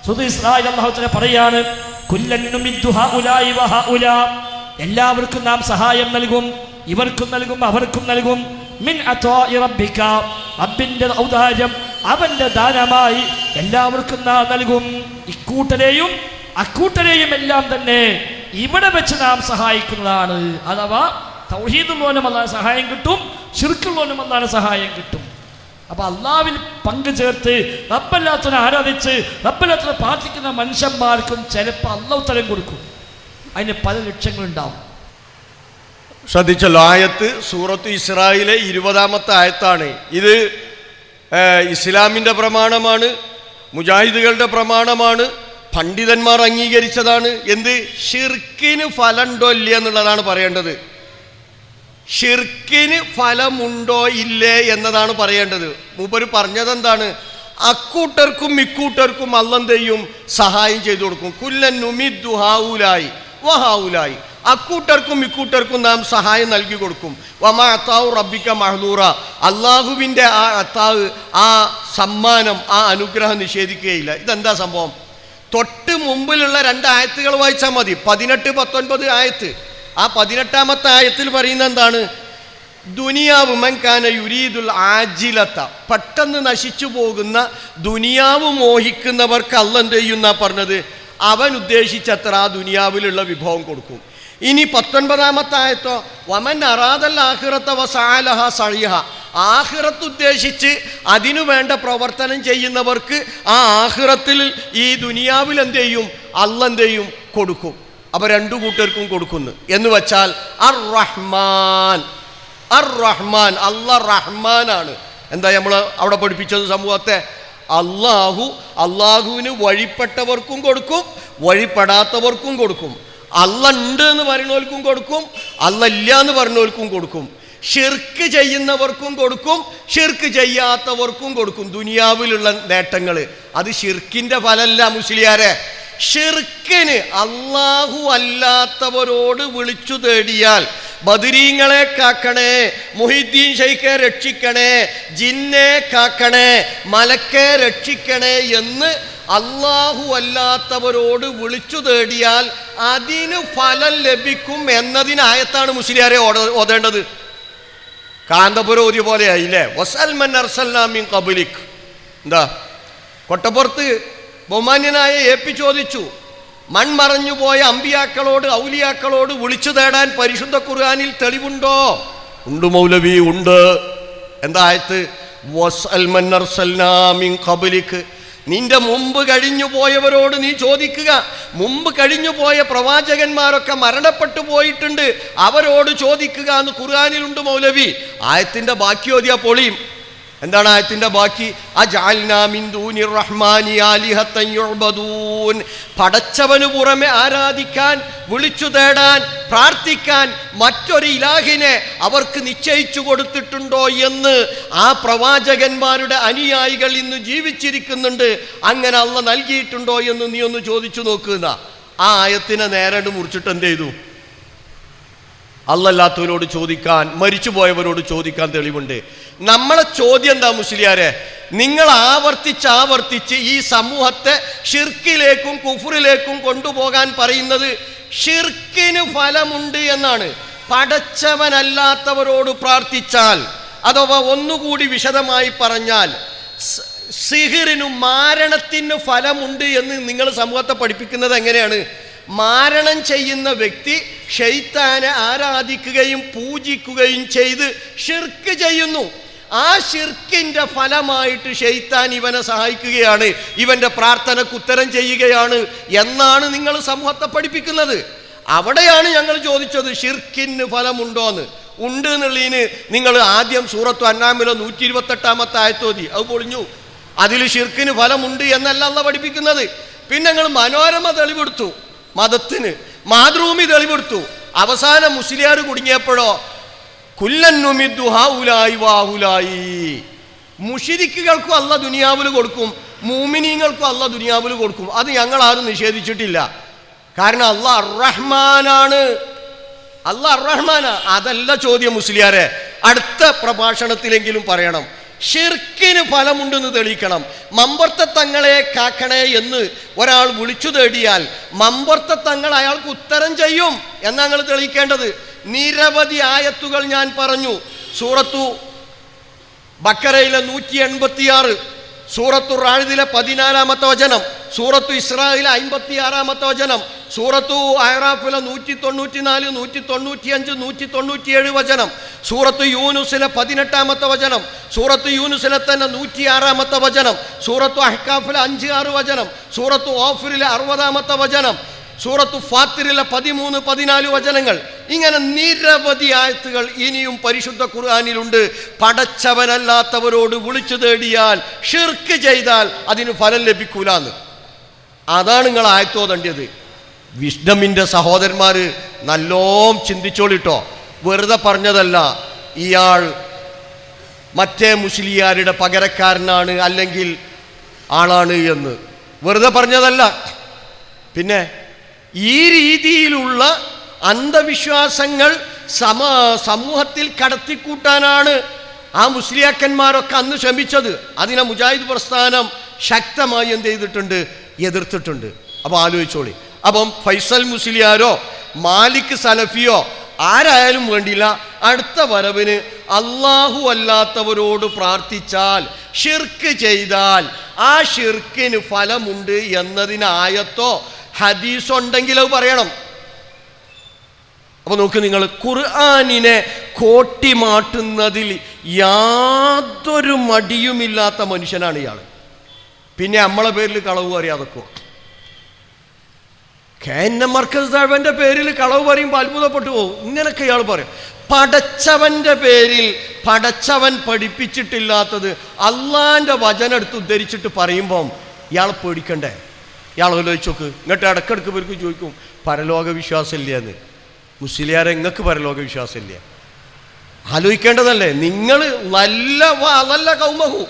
സൂറത്തുൽ ഇസ്രായിൽ അല്ലാഹു തആല പറയാണ്, കുല്ലൻ നുമിദ്ദു ഹൗലാഇ വഹൗലാ, എല്ലാവർക്കും നാം സഹായം നൽകും, ഇവർക്കും നൽകും, അവർക്കും നൽകും. മിൻ അതാഇ റബ്ബിക, റബ്ബിന്റെ ഔദാര്യം, അവന്റെ ദാനമായി എല്ലാവർക്കും നാം നൽകും. ഇക്കൂട്ടരെയും അക്കൂട്ടരെയും എല്ലാം തന്നെ ഇവിടെ വെച്ച് നാം സഹായിക്കുന്നതാണ്. അഥവാ തൗഹീദുള്ളവനും അല്ലാഹു സഹായം കിട്ടും, ശിർക്കുള്ളവനും അല്ലാഹു സഹായം കിട്ടും. അപ്പൊ അള്ളാഹുവിൽ പങ്കു ചേർത്ത് റബ്ബല്ലാത്തവനെ ആരാധിച്ച് റബ്ബല്ലാത്തവനെ പ്രാർത്ഥിക്കുന്ന മനുഷ്യന്മാർക്കും ചിലപ്പോൾ അള്ളാഹു ഉത്തരം കൊടുക്കും. അതിന് പല ലക്ഷ്യങ്ങളുണ്ടാവും. ശ്രദ്ധിച്ചല്ലോ, ആയത്ത് സൂറത്ത് ഇസ്രായിലെ 20-ാമത്തെ ആയത്താണ്. ഇത് ഇസ്ലാമിൻ്റെ പ്രമാണമാണ്, മുജാഹിദുകളുടെ പ്രമാണമാണ്, പണ്ഡിതന്മാർ അംഗീകരിച്ചതാണ്. എന്ത്? ഷിർക്കിന് ഫലമുണ്ടോ ഇല്ല എന്നുള്ളതാണ് പറയേണ്ടത്. ഷിർക്കിന് ഫലമുണ്ടോ ഇല്ലേ എന്നതാണ് പറയേണ്ടത്. മൂപ്പര് പറഞ്ഞതെന്താണ്? അക്കൂട്ടർക്കും ഇക്കൂട്ടർക്കും അല്ലാഹു എന്ത് ചെയ്യും? സഹായം ചെയ്തു കൊടുക്കും. കുല്ലൻ നുമിദ്ദു ഹൗലായി വഹൗലായി, അക്കൂട്ടർക്കും ഇക്കൂട്ടർക്കും നാം സഹായം നൽകി കൊടുക്കും. വമാ അത്താഉ റബ്ബിക മഹ്ദൂറ, അള്ളാഹുവിൻ്റെ ആ അത്താവ്, ആ സമ്മാനം, ആ അനുഗ്രഹം നിഷേധിക്കുകയില്ല. ഇതെന്താ സംഭവം? തൊട്ട് മുമ്പിലുള്ള 2 ആയത്തുകൾ വായിച്ചാൽ മതി. 18, 19 ആയത്ത്. ആ 18ാമത്തെ ആയത്തിൽ പറയുന്നത് എന്താണ്? ദുനിയാവ് മൻകാന യുരീദുൽ ആജിലത, പെട്ടെന്ന് നശിച്ചു പോകുന്ന ദുനിയാവ് മോഹിക്കുന്നവർക്ക് അല്ലാഹ് എന്ത് ചെയ്യുന്ന പറഞ്ഞത്? അവൻ ഉദ്ദേശിച്ചത്ര ആ ദുനിയാവിലുള്ള വിഭവം കൊടുക്കും. ഇനി 19ാമത്തെ ആയത്തോ വമൻ അറാദൽ ആഖിറത വസഅലഹ സഅയഹ, ആഖിറത്ത് ഉദ്ദേശിച്ച് അതിനു വേണ്ട പ്രവർത്തനം ചെയ്യുന്നവർക്ക് ആ ആഖിറത്തിൽ ഈ ദുനിയാവിൽ എന്ത് ചെയ്യും? അല്ലാഹ് എന്ത് ചെയ്യും? കൊടുക്കും. അപ്പോൾ 2 കൂട്ടർക്കും കൊടുക്കുന്നു എന്ന് വെച്ചാൽ അർ റഹ്മാൻ, അർ റഹ്മാൻ, അല്ലാഹ് റഹ്മാനാണ്. എന്താ നമ്മൾ അവിടെ പഠിപ്പിച്ചത് സമൂഹത്തെ? അള്ളാഹുവിന് വഴിപ്പെട്ടവർക്കും കൊടുക്കും, വഴിപ്പെടാത്തവർക്കും കൊടുക്കും. അല്ലാഹ് ഉണ്ട് എന്ന് പറയുന്നവർക്കും കൊടുക്കും, അല്ലാഹ് ഇല്ല എന്ന് പറയുന്നവർക്കും കൊടുക്കും. ഷിർക്ക് ചെയ്യുന്നവർക്കും കൊടുക്കും, ഷിർക്ക് ചെയ്യാത്തവർക്കും കൊടുക്കും. ദുനിയാവിലുള്ള നേട്ടങ്ങൾ അത് ഷിർക്കിൻ്റെ ഫലമല്ല മുസ്ലിയാരെ. ഷിർക്കിന് അള്ളാഹു അല്ലാത്തവരോട് വിളിച്ചു തേടിയാൽ ബദരീങ്ങളെ കാക്കണേ, മുഹിദ്ദീൻ ഷെയ്ഖെ രക്ഷിക്കണേ, ജിന്നെ കാക്കണേ, മലക്കെ രക്ഷിക്കണേ എന്ന് അള്ളാഹു അല്ലാത്തവരോട് വിളിച്ചു തേടിയാൽ അതിന് ഫലം ലഭിക്കും എന്നതിനായത്താണ് മുസ്ലിയാരെ ഓതേണ്ടത്. കാന്തപുരം ഓതിയ പോലെ ആയില്ലേ? വസൽമൻ അർസൽനാ മിൻ ഖബ്ലിക്. എന്താ കൊട്ടപ്പുറത്ത് ബഹുമാന്യനായ AP ചോദിച്ചു, മൺമറഞ്ഞു പോയ അമ്പിയാക്കളോട് ഔലിയാക്കളോട് വിളിച്ചു തേടാൻ പരിശുദ്ധ ഖുർആനിൽ തെളിവുണ്ടോ? ഉണ്ട് മൗലവി, ഉണ്ട്. എന്താ ആയത്ത്? വസൽമൻ അർസൽനാ മിൻ ഖബ്ലിക്, നിന്റെ മുമ്പ് കഴിഞ്ഞു പോയവരോട് നീ ചോദിക്കുക. മുമ്പ് കഴിഞ്ഞു പോയ പ്രവാചകന്മാരൊക്കെ മരണപ്പെട്ടു പോയിട്ടുണ്ട്, അവരോട് ചോദിക്കുക എന്ന് ഖുർആനിലുണ്ട് മൗലവി. ആയത്തിൻ്റെ ബാക്കി ഓതിയാ പൊളിയും. എന്താണ് ആയത്തിൻ്റെ ബാക്കി? അജഅൽനാ മിൻ ദൂനിർ റഹ്മാനി ആലിഹത്തൻ യുഅ്ബദൂൻ, പടച്ചവന് പുറമെ ആരാധിക്കാൻ, വിളിച്ചു തേടാൻ, പ്രാർത്ഥിക്കാൻ മറ്റൊരു ഇലാഹിനെ അവർക്ക് നിശ്ചയിച്ചു കൊടുത്തിട്ടുണ്ടോ എന്ന് ആ പ്രവാചകന്മാരുടെ അനുയായികൾ ഇന്ന് ജീവിച്ചിരിക്കുന്നുണ്ട്. അങ്ങനെ അല്ലാഹ് നൽകിയിട്ടുണ്ടോ എന്ന് നീ ഒന്ന് ചോദിച്ചു നോക്കുന്ന. ആ ആയത്തിനെ നേരെ മുറിച്ചിട്ട് എന്ത് ചെയ്തു? അല്ലാത്തവരോട് ചോദിക്കാൻ, മരിച്ചുപോയവരോട് ചോദിക്കാൻ തെളിവുണ്ട്. നമ്മളെ ചോദ്യം എന്താ മുസ്ലിയാരെ? നിങ്ങൾ ആവർത്തിച്ച് ഈ സമൂഹത്തെ ഷിർക്കിലേക്കും കുഫറിലേക്കും കൊണ്ടുപോകാൻ പറയുന്നത് ഷിർക്കിന് ഫലമുണ്ട് എന്നാണ്. പടച്ചവനല്ലാത്തവരോട് പ്രാർത്ഥിച്ചാൽ, അഥവാ ഒന്നുകൂടി വിശദമായി പറഞ്ഞാൽ സിഹിറിനും മാരണത്തിന് ഫലമുണ്ട് എന്ന് നിങ്ങൾ സമൂഹത്തെ പഠിപ്പിക്കുന്നത് എങ്ങനെയാണ്? മാരണം ചെയ്യുന്ന വ്യക്തി ശൈത്താനെ ആരാധിക്കുകയും പൂജിക്കുകയും ചെയ്ത് ഷിർക്ക് ചെയ്യുന്നു. ആ ഷിർക്കിൻ്റെ ഫലമായിട്ട് ശൈത്താൻ ഇവനെ സഹായിക്കുകയാണ്, ഇവൻ്റെ പ്രാർത്ഥനയ്ക്ക് ഉത്തരം ചെയ്യുകയാണ് എന്നാണ് നിങ്ങൾ സമൂഹത്തെ പഠിപ്പിക്കുന്നത്. അവിടെയാണ് ഞങ്ങൾ ചോദിച്ചത് ഷിർക്കിന് ഫലമുണ്ടോന്ന്. ഉണ്ട് എന്നുള്ളതിന് നിങ്ങൾ ആദ്യം സൂറത്തു അന്നാമിലെ 128ാമത്തെ ആയത്തോതി അത് പൊളിഞ്ഞു. അതിൽ ഷിർക്കിന് ഫലമുണ്ട് എന്നല്ല അല്ലാഹ് പഠിപ്പിക്കുന്നത്. പിന്നെ ഞങ്ങൾ മനോരമ തെളിവെടുത്തു, മതത്തിന് മാതൃഭൂമി തെളിവെടുത്തു. അവസാനം മുസ്ലിയാർ കുടുങ്ങിയപ്പോഴോ കുല്ലൻ നുമിദ്ദു ഹൗലായി വാഹുലായി, മുശ്രിക്കുകൾക്കും അല്ലാഹ് ദുനിയാവിൽ കൊടുക്കും, മുഅ്മിനീങ്ങൾക്കും അല്ലാഹ് ദുനിയാവിൽ കൊടുക്കും. അത് ഞങ്ങൾ ആരും നിഷേധിച്ചിട്ടില്ല. കാരണം അല്ലാഹ് അർ-റഹ്മാനാണ്, അല്ലാഹ് അർ-റഹ്മാനാ. അതല്ല ചോദ്യം മുസ്ലിയാരെ. അടുത്ത പ്രഭാഷണത്തിലെങ്കിലും പറയണം. ഷിർക്കിന് ഫലമുണ്ടെന്ന് തെളിയിക്കണം. മമ്പർത്ത തങ്ങളെ കാക്കണേ എന്ന് ഒരാൾ വിളിച്ചു തേടിയാൽ മമ്പർത്ത തങ്ങൾ അയാൾക്ക് ഉത്തരം ചെയ്യും എന്നാണ് ഞങ്ങൾ തെളിയിക്കേണ്ടത്. നിരവധി ആയത്തുകൾ ഞാൻ പറഞ്ഞു. സൂറത്തു ബക്കറയിലെ 186, സൂറത്തു റാഇദിലെ 14ാമത്തെ വചനം, സൂറത്തു ഇസ്രായിലെ 56ാമത്തെ വചനം, സൂറത്തു അഹ്റാഫിലെ 194, 195, 197 വചനം, സൂറത്തു യൂനുസിലെ 18ാമത്തെ വചനം, സൂറത്തു യൂനുസിലെ തന്നെ 106ാമത്തെ വചനം, സൂറത്തു അഹ്കാഫിലെ 5-6 വചനം, സൂറത്തു ഓഫിറിലെ 60ാമത്തെ വചനം, സൂറത്തു ഫാത്തിറിലെ 13, 14 വചനങ്ങൾ. ഇങ്ങനെ നിരവധി ആയത്തുകൾ ഇനിയും പരിശുദ്ധ ഖുർആനിലുണ്ട്. പടച്ചവനല്ലാത്തവരോട് വിളിച്ചു തേടിയാൽ, ഷിർക്ക് ചെയ്താൽ അതിന് ഫലം ലഭിക്കൂലെന്ന്. അതാണ് നിങ്ങൾ ആയത്തോതേണ്ടത്. വിസ്ഡമിൻ്റെ സഹോദരന്മാർ നല്ലോം ചിന്തിച്ചോളിട്ടോ. വെറുതെ പറഞ്ഞതല്ല ഇയാൾ മറ്റേ മുസ്ലിയാരുടെ പകരക്കാരനാണ് അല്ലെങ്കിൽ ആളാണ് എന്ന്, വെറുതെ പറഞ്ഞതല്ല. പിന്നെ ഈ രീതിയിലുള്ള അന്ധവിശ്വാസങ്ങൾ സമൂഹത്തിൽ കടത്തിക്കൂട്ടാനാണ് ആ മുസ്ലിയാക്കന്മാരൊക്കെ അന്ന് ശ്രമിച്ചത്. അതിനെ മുജാഹിദ് പ്രസ്ഥാനം ശക്തമായി എന്ത് ചെയ്തിട്ടുണ്ട്? എതിർത്തിട്ടുണ്ട്. അപ്പോൾ ആലോചിച്ചോളി. അപ്പം ഫൈസൽ മുസ്ലിയാരോ മാലിക് സലഫിയോ ആരായാലും വേണ്ടില്ല, അടുത്ത വരവിന് അള്ളാഹു അല്ലാത്തവരോട് പ്രാർത്ഥിച്ചാൽ, ഷിർക്ക് ചെയ്താൽ ആ ഷിർക്കിന് ഫലമുണ്ട് എന്നതിന് ആയത്തോ ഹദീസോ ഉണ്ടെങ്കിൽ അത് പറയണം. അപ്പോൾ നോക്ക് നിങ്ങൾ, ഖുർആനിനെ കോട്ടിമാട്ടുന്നതിൽ യാതൊരു മടിയുമില്ലാത്ത മനുഷ്യനാണ് ഇയാൾ. പിന്നെ നമ്മളെ പേരിൽ കളവ് പറയാതൊക്കെ മർക്കസ് ദഅവന്റെ പേരിൽ കളവ് പറയുമ്പോൾ അത്ഭുതപ്പെട്ടു പോകും. ഇങ്ങനൊക്കെ ഇയാൾ പറയും. പടച്ചവന്റെ പേരിൽ പടച്ചവൻ പഠിപ്പിച്ചിട്ടില്ലാത്തത് അള്ളാന്റെ വചനം എടുത്ത് ഉദ്ധരിച്ചിട്ട് പറയുമ്പം ഇയാൾ പേടിക്കണ്ടേ? ഇയാൾ ആലോചിച്ച് നോക്ക്. ഇങ്ങോട്ട് ഇടക്കിടക്ക് പേർക്ക് ചോദിക്കും പരലോക വിശ്വാസമില്ല എന്ന്. മുസ്ലിയാരെ നിങ്ങൾക്ക് പരലോക വിശ്വാസമില്ല? ആലോചിക്കേണ്ടതല്ലേ നിങ്ങൾ? നല്ല കൗമഹു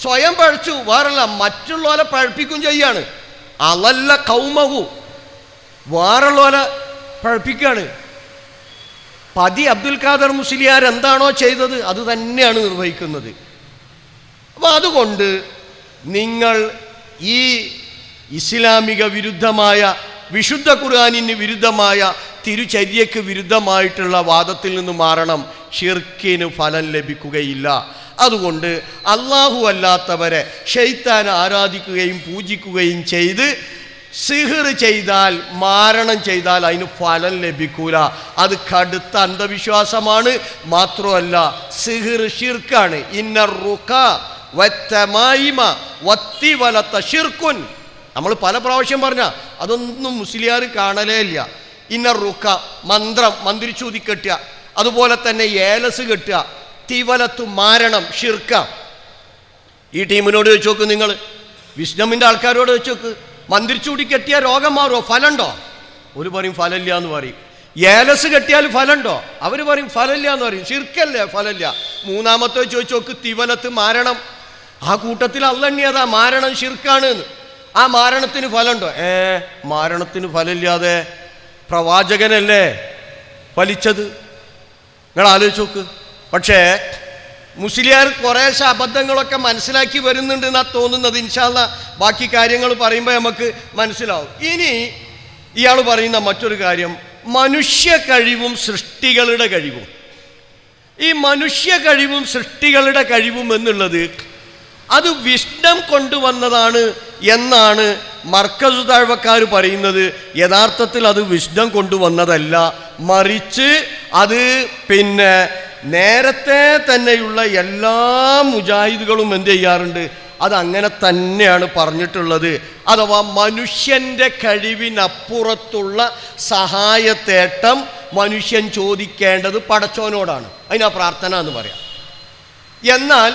സ്വയം പഴച്ചു, വേറല്ല മറ്റുള്ളവരെ പഴപ്പിക്കും ചെയ്യാണ്. അലല്ല കൗമഹു വേറുള്ളവരെ പഴപ്പിക്കുകയാണ്. പതി അബ്ദുൽ ഖാദർ മുസ്ലിയാർ എന്താണോ ചെയ്തത് അത് തന്നെയാണ് നിർവഹിക്കുന്നത്. അപ്പം അതുകൊണ്ട് നിങ്ങൾ ഈ ഇസ്ലാമിക വിരുദ്ധമായ, വിശുദ്ധ ഖുർആനിന് വിരുദ്ധമായ, തിരുചര്യക്ക് വിരുദ്ധമായിട്ടുള്ള വാദത്തിൽ നിന്ന് മാറണം. ഷിർക്കിന് ഫലം ലഭിക്കുകയില്ല. അതുകൊണ്ട് അള്ളാഹു അല്ലാത്തവരെ ശൈത്താൻ ആരാധിക്കുകയും പൂജിക്കുകയും ചെയ്ത് സിഹിർ ചെയ്താൽ, മാരണം ചെയ്താൽ അതിന് ഫലം ലഭിക്കൂല. അത് കടുത്ത അന്ധവിശ്വാസമാണ്. മാത്രമല്ല സിഹിർ ഷിർക്കാണ്. ഇന്നർ റുഖ വത്തമായിമ വത്തിവലത ഷിർക്കുൻ. നമ്മൾ പല പ്രാവശ്യം പറഞ്ഞ അതൊന്നും മുസ്ലിയാർ കാണലേ ഇല്ല. ഇന്നർ റുഖ മന്ത്രം, മന്ത്രിച്ചൂതി കെട്ടുക, അതുപോലെ തന്നെ ഏലസ് കെട്ടുക, തിവലത്തു മാരണം ഷിർക്ക. ഈ ടീമിനോട് വെച്ച് നോക്ക് നിങ്ങൾ, വിസ്ഡമിൻ്റെ ആൾക്കാരോട് വെച്ച് നോക്ക്. മന്ത്രിച്ചൂടി കെട്ടിയ രോഗം മാറുമോ? ഫലമുണ്ടോ? ഒരു പറയും ഫലമില്ല എന്ന് പറയും. ഏലസ് കെട്ടിയാൽ ഫലമുണ്ടോ? അവർ പറയും ഫലമില്ല എന്ന് പറയും. ഷിർക്കല്ലേ? ഫലമില്ല. മൂന്നാമത്തെ ചോദിച്ചു നോക്ക്, തിവലത്ത് മാരണം. ആ കൂട്ടത്തിൽ അള്ളണ്യതാ മാരണം ഷിർക്കാണ്. ആ മാരണത്തിന് ഫലമുണ്ടോ? മാരണത്തിന് ഫലമില്ലാതെ പ്രവാചകനല്ലേ ഫലിച്ചത്? നിങ്ങൾ ആലോചിച്ച് നോക്ക്. പക്ഷേ മുസ്ലിയാർ കുറേശ്ശെ അബദ്ധങ്ങളൊക്കെ മനസ്സിലാക്കി വരുന്നുണ്ട് എന്നാണ് തോന്നുന്നത്. ഇൻഷാ അല്ലാഹ് ബാക്കി കാര്യങ്ങൾ പറയുമ്പോൾ നമുക്ക് മനസ്സിലാവും. ഇനി ഇയാൾ പറയുന്ന മറ്റൊരു കാര്യം, മനുഷ്യ കഴിവും സൃഷ്ടികളുടെ കഴിവും. ഈ മനുഷ്യ കഴിവും സൃഷ്ടികളുടെ കഴിവും എന്നുള്ളത് അത് വിഷ്ണം കൊണ്ടുവന്നതാണ് എന്നാണ് മർക്കസ് താഴ്വക്കാർ പറയുന്നത്. യഥാർത്ഥത്തിൽ അത് വിഷ്ണം കൊണ്ടുവന്നതല്ല, മറിച്ച് അത് പിന്നെ നേരത്തെ തന്നെയുള്ള എല്ലാ മുജാഹിദുകളും എന്ത് ചെയ്യാറുണ്ട്? അതങ്ങനെ തന്നെയാണ് പറഞ്ഞിട്ടുള്ളത്. അഥവാ മനുഷ്യൻ്റെ കഴിവിനപ്പുറത്തുള്ള സഹായത്തേട്ടം മനുഷ്യൻ ചോദിക്കേണ്ടത് പടച്ചോനോടാണ്. അതിനാ പ്രാർത്ഥന എന്ന് പറയാം. എന്നാൽ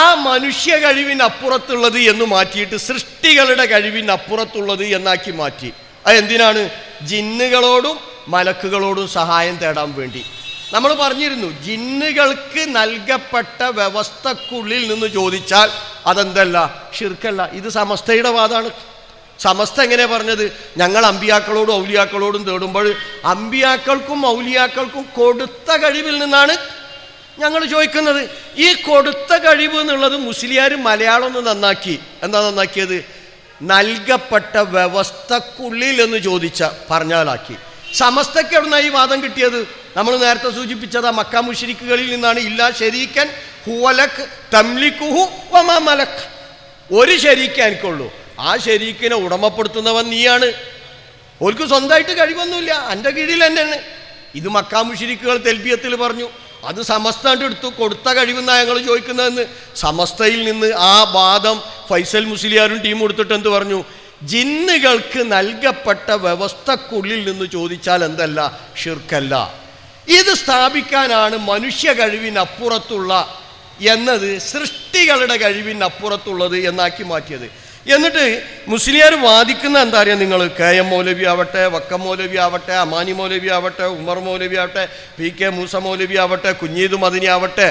ആ മനുഷ്യ കഴിവിനപ്പുറത്തുള്ളത് എന്ന് മാറ്റിയിട്ട് സൃഷ്ടികളുടെ കഴിവിനപ്പുറത്തുള്ളത് എന്നാക്കി മാറ്റി. അതെന്തിനാണ്? ജിന്നുകളോടും മലക്കുകളോടും സഹായം തേടാൻ വേണ്ടി. നമ്മൾ പറഞ്ഞിരുന്നു, ജിന്നുകൾക്ക് നൽകപ്പെട്ട വ്യവസ്ഥക്കുള്ളിൽ നിന്ന് ചോദിച്ചാൽ അതെന്തല്ല? ഷിർക്കല്ല. ഇത് സമസ്തയുടെ വാദമാണ്. സമസ്ത എങ്ങനെ പറഞ്ഞത്? ഞങ്ങൾ അമ്പിയാക്കളോടും ഔലിയാക്കളോടും തേടുമ്പോൾ അമ്പിയാക്കൾക്കും ഔലിയാക്കൾക്കും കൊടുത്ത കഴിവിൽ നിന്നാണ് ഞങ്ങൾ ചോദിക്കുന്നത്. ഈ കൊടുത്ത കഴിവ് എന്നുള്ളത് മുസ്ലിയാർ മലയാളം ഒന്ന് നന്നാക്കി. എന്താ നന്നാക്കിയത്? നൽകപ്പെട്ട വ്യവസ്ഥക്കുള്ളിൽ എന്ന് ചോദിച്ച പറഞ്ഞാലാക്കി. സമസ്തയ്ക്ക് എവിടുന്ന ഈ വാദം കിട്ടിയത്? നമ്മൾ നേരത്തെ സൂചിപ്പിച്ചത് മക്ക മുശ്രിക്കുകളിൽ നിന്നാണ്. ഇല്ലാ ശരീക്കൻ ഹുവലക് തംലിക്കുഹു വമാ മലക്. ഒരു ശരീക്കേ എനിക്കുള്ളൂ, ആ ശരീക്കിനെ ഉടമപ്പെടുത്തുന്നവൻ നീയാണ്. ഓർക്ക് സ്വന്തമായിട്ട് കഴിവൊന്നുമില്ല, എൻ്റെ കീഴിൽ തന്നെയാണ്. ഇത് മക്ക മുശ്രിക്കുകൾ തെൽബിയത്തിൽ പറഞ്ഞു. അത് സമസ്ത എടുത്തു. കൊടുത്ത കഴിവെന്നാണ് ഞങ്ങൾ ചോദിക്കുന്നതെന്ന്. സമസ്തയിൽ നിന്ന് ആ വാദം ഫൈസൽ മുസ്ലിയാരും ടീം കൊടുത്തിട്ട് എന്ത് പറഞ്ഞു? ജിന്നുകൾക്ക് നൽകപ്പെട്ട വ്യവസ്ഥക്കുള്ളിൽ നിന്ന് ചോദിച്ചാൽ എന്തല്ല? ഷിർക്കല്ല. ഇത് സ്ഥാപിക്കാനാണ് മനുഷ്യ കഴിവിനപ്പുറത്തുള്ള എന്നത് സൃഷ്ടികളുടെ കഴിവിനപ്പുറത്തുള്ളത് എന്നാക്കി മാറ്റിയത്. എന്നിട്ട് മുസ്ലിയാർ വാദിക്കുന്ന എന്താ അറിയാം നിങ്ങൾ? KM മൗലവി ആവട്ടെ, വക്കം മൗലവി ആവട്ടെ, അമാനി മൗലവി ആവട്ടെ, ഉമർ മൗലവി ആവട്ടെ, PK മൂസ മൗലവി ആവട്ടെ, കുഞ്ഞീദ് മദനി ആവട്ടെ,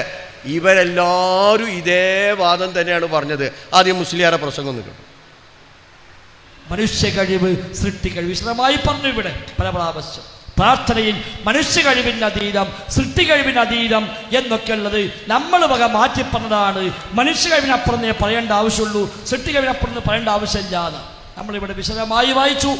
ഇവരെല്ലാവരും ഇതേ വാദം തന്നെയാണ് പറഞ്ഞത്. ആദ്യം മുസ്ലിയാരെ പ്രസംഗം ഒന്ന് കേട്ടു. മനുഷ്യ കഴിവ്, സൃഷ്ടി കഴിവ് വിശദമായി പറഞ്ഞു ഇവിടെ പല പ്രാവശ്യം. പ്രാർത്ഥനയിൽ മനുഷ്യ കഴിവിന് അതീതം, സൃഷ്ടി കഴിവിന് അതീതം എന്നൊക്കെ ഉള്ളത് നമ്മൾ വക മാറ്റി പറഞ്ഞതാണ്. മനുഷ്യ കഴിവിനപ്പുറം പറയേണ്ട ആവശ്യമുള്ളൂ, സൃഷ്ടി കഴിവിനപ്പുറം പറയേണ്ട ആവശ്യമില്ലാതെ നമ്മളിവിടെ വിശദമായി വായിച്ചു.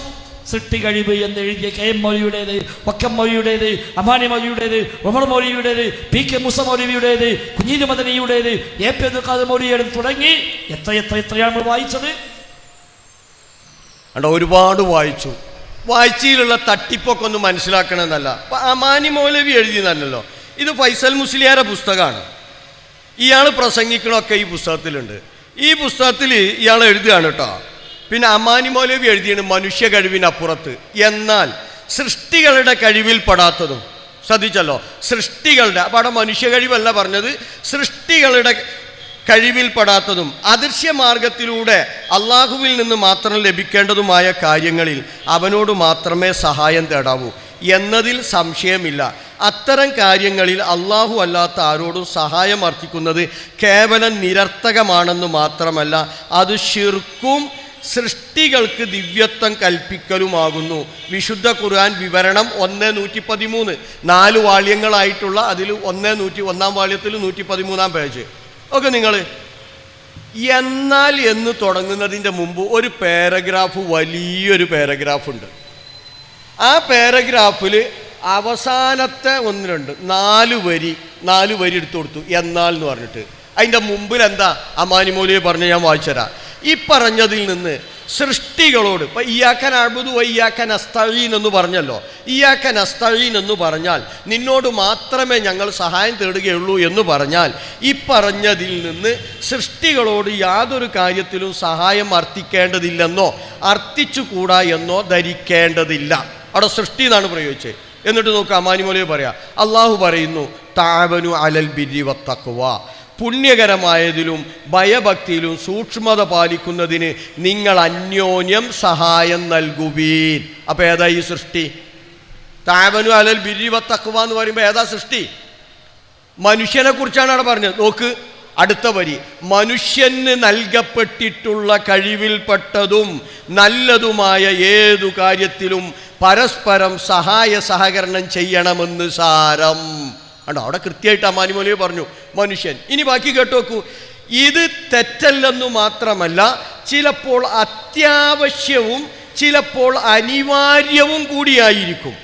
സൃഷ്ടി കഴിവ് എന്ന് എഴുതിയ KM മൗലവിയുടേത്, Vakkom മൗലവിയുടേത്, Amani മൗലവിയുടേത്, Umar മൗലവിയുടേത്, PK Musa മൗലവിയുടേത്, Kunheed മദനിയുടേത്, AP Abdul Khadir മൗലവിയുടേത് തുടങ്ങി എത്രയാണ് നമ്മൾ വായിച്ചത്. ഒരുപാട് വായിച്ചു. വായിച്ചതിലുള്ള തട്ടിപ്പൊക്കെ ഒന്ന് മനസ്സിലാക്കണമെന്നല്ല. അപ്പം അമാനി മൗലവി എഴുതിയെന്നല്ലോ, ഇത് ഫൈസൽ മുസ്ലിയാരുടെ പുസ്തകമാണ്. ഇയാൾ പ്രസംഗിക്കണമൊക്കെ ഈ പുസ്തകത്തിലുണ്ട്. ഈ പുസ്തകത്തിൽ ഇയാൾ എഴുതുകയാണ് കേട്ടോ. പിന്നെ അമാനി മൗലവി എഴുതിയാണ് മനുഷ്യ കഴിവിനപ്പുറത്ത്. എന്നാൽ സൃഷ്ടികളുടെ കഴിവിൽ പെടാത്തതും, ശ്രദ്ധിച്ചല്ലോ, സൃഷ്ടികളുടെ, അപ്പം അവിടെ മനുഷ്യ കഴിവല്ല പറഞ്ഞത്, സൃഷ്ടികളുടെ കഴിവിൽപ്പെടാത്തതും അദൃശ്യമാർഗത്തിലൂടെ അള്ളാഹുവിൽ നിന്ന് മാത്രം ലഭിക്കേണ്ടതുമായ കാര്യങ്ങളിൽ അവനോട് മാത്രമേ സഹായം തേടാവൂ എന്നതിൽ സംശയമില്ല. അത്തരം കാര്യങ്ങളിൽ അള്ളാഹു അല്ലാത്ത ആരോടും സഹായം അർത്ഥിക്കുന്നത് കേവലം നിരർത്ഥകമാണെന്ന് മാത്രമല്ല, അത് ശിർക്കും സൃഷ്ടികൾക്ക് ദിവ്യത്വം കൽപ്പിക്കലുമാകുന്നു. വിശുദ്ധ ഖുർആൻ വിവരണം 1:113, 4 വാള്യങ്ങളായിട്ടുള്ള അതിൽ 1:101 വാള്യത്തിൽ 113 പേജ്. ഓക്കെ, നിങ്ങൾ എന്നാൽ എന്ന് തുടങ്ങുന്നതിൻ്റെ മുമ്പ് ഒരു പാരഗ്രാഫ്, വലിയൊരു പാരഗ്രാഫുണ്ട്. ആ പാരഗ്രാഫിൽ അവസാനത്തെ 4 വരി എടുത്തു കൊടുത്തു, എന്നാൽ എന്ന് പറഞ്ഞിട്ട്. അതിൻ്റെ മുമ്പിൽ എന്താ അമാനി മൗലവി പറഞ്ഞ് ഞാൻ വായിച്ചുതരാം. ഈ പറഞ്ഞതിൽ നിന്ന് സൃഷ്ടികളോട്, ഇപ്പം ഇയ്യാക്ക നഅ്ബുദു വ ഇയ്യാക്ക നസ്തഈൻ എന്ന് പറഞ്ഞല്ലോ, ഇയ്യാക്ക നസ്തഈൻ എന്ന് പറഞ്ഞാൽ നിന്നോട് മാത്രമേ ഞങ്ങൾ സഹായം തേടുകയുള്ളൂ എന്ന് പറഞ്ഞാൽ, ഈ പറഞ്ഞതിൽ നിന്ന് സൃഷ്ടികളോട് യാതൊരു കാര്യത്തിലും സഹായം അർത്ഥിക്കേണ്ടതില്ലെന്നോ അർത്ഥിച്ചുകൂടാ എന്നോ ധരിക്കേണ്ടതില്ല. അവിടെ സൃഷ്ടി എന്നാണ് പ്രയോഗിച്ചത്. എന്നിട്ട് നോക്കുക, അമാനി മൗലവി പറയാം, അള്ളാഹു പറയുന്നു തഅവനു അലൽ ബിർരി വത്തഖ്വ, പുണ്യകരമായതിലും ഭയഭക്തിയിലും സൂക്ഷ്മത പാലിക്കുന്നതിന് നിങ്ങൾ അന്യോന്യം സഹായം നൽകുവീൻ. അപ്പോൾ ഏതാ ഈ സൃഷ്ടി? തഅവനു അലൽ ബിർരി വത്തഖ്വ എന്ന് പറയുമ്പോൾ ഏതാ സൃഷ്ടി? മനുഷ്യനെ കുറിച്ചാണ് അവിടെ പറഞ്ഞത്. നോക്ക് അടുത്ത വരി, മനുഷ്യന് നൽകപ്പെട്ടിട്ടുള്ള കഴിവിൽപ്പെട്ടതും നല്ലതുമായ ഏതു കാര്യത്തിലും പരസ്പരം സഹായ സഹകരണം ചെയ്യണമെന്ന് സാരം. ആണോ, അവിടെ കൃത്യമായിട്ട് അമാനി മൗലവി പറഞ്ഞു മനുഷ്യൻ. ഇനി ബാക്കി കേട്ടു നോക്കൂ, ഇത് തെറ്റല്ലെന്നു മാത്രമല്ല ചിലപ്പോൾ അത്യാവശ്യവും ചിലപ്പോൾ അനിവാര്യവും കൂടിയായിരിക്കും.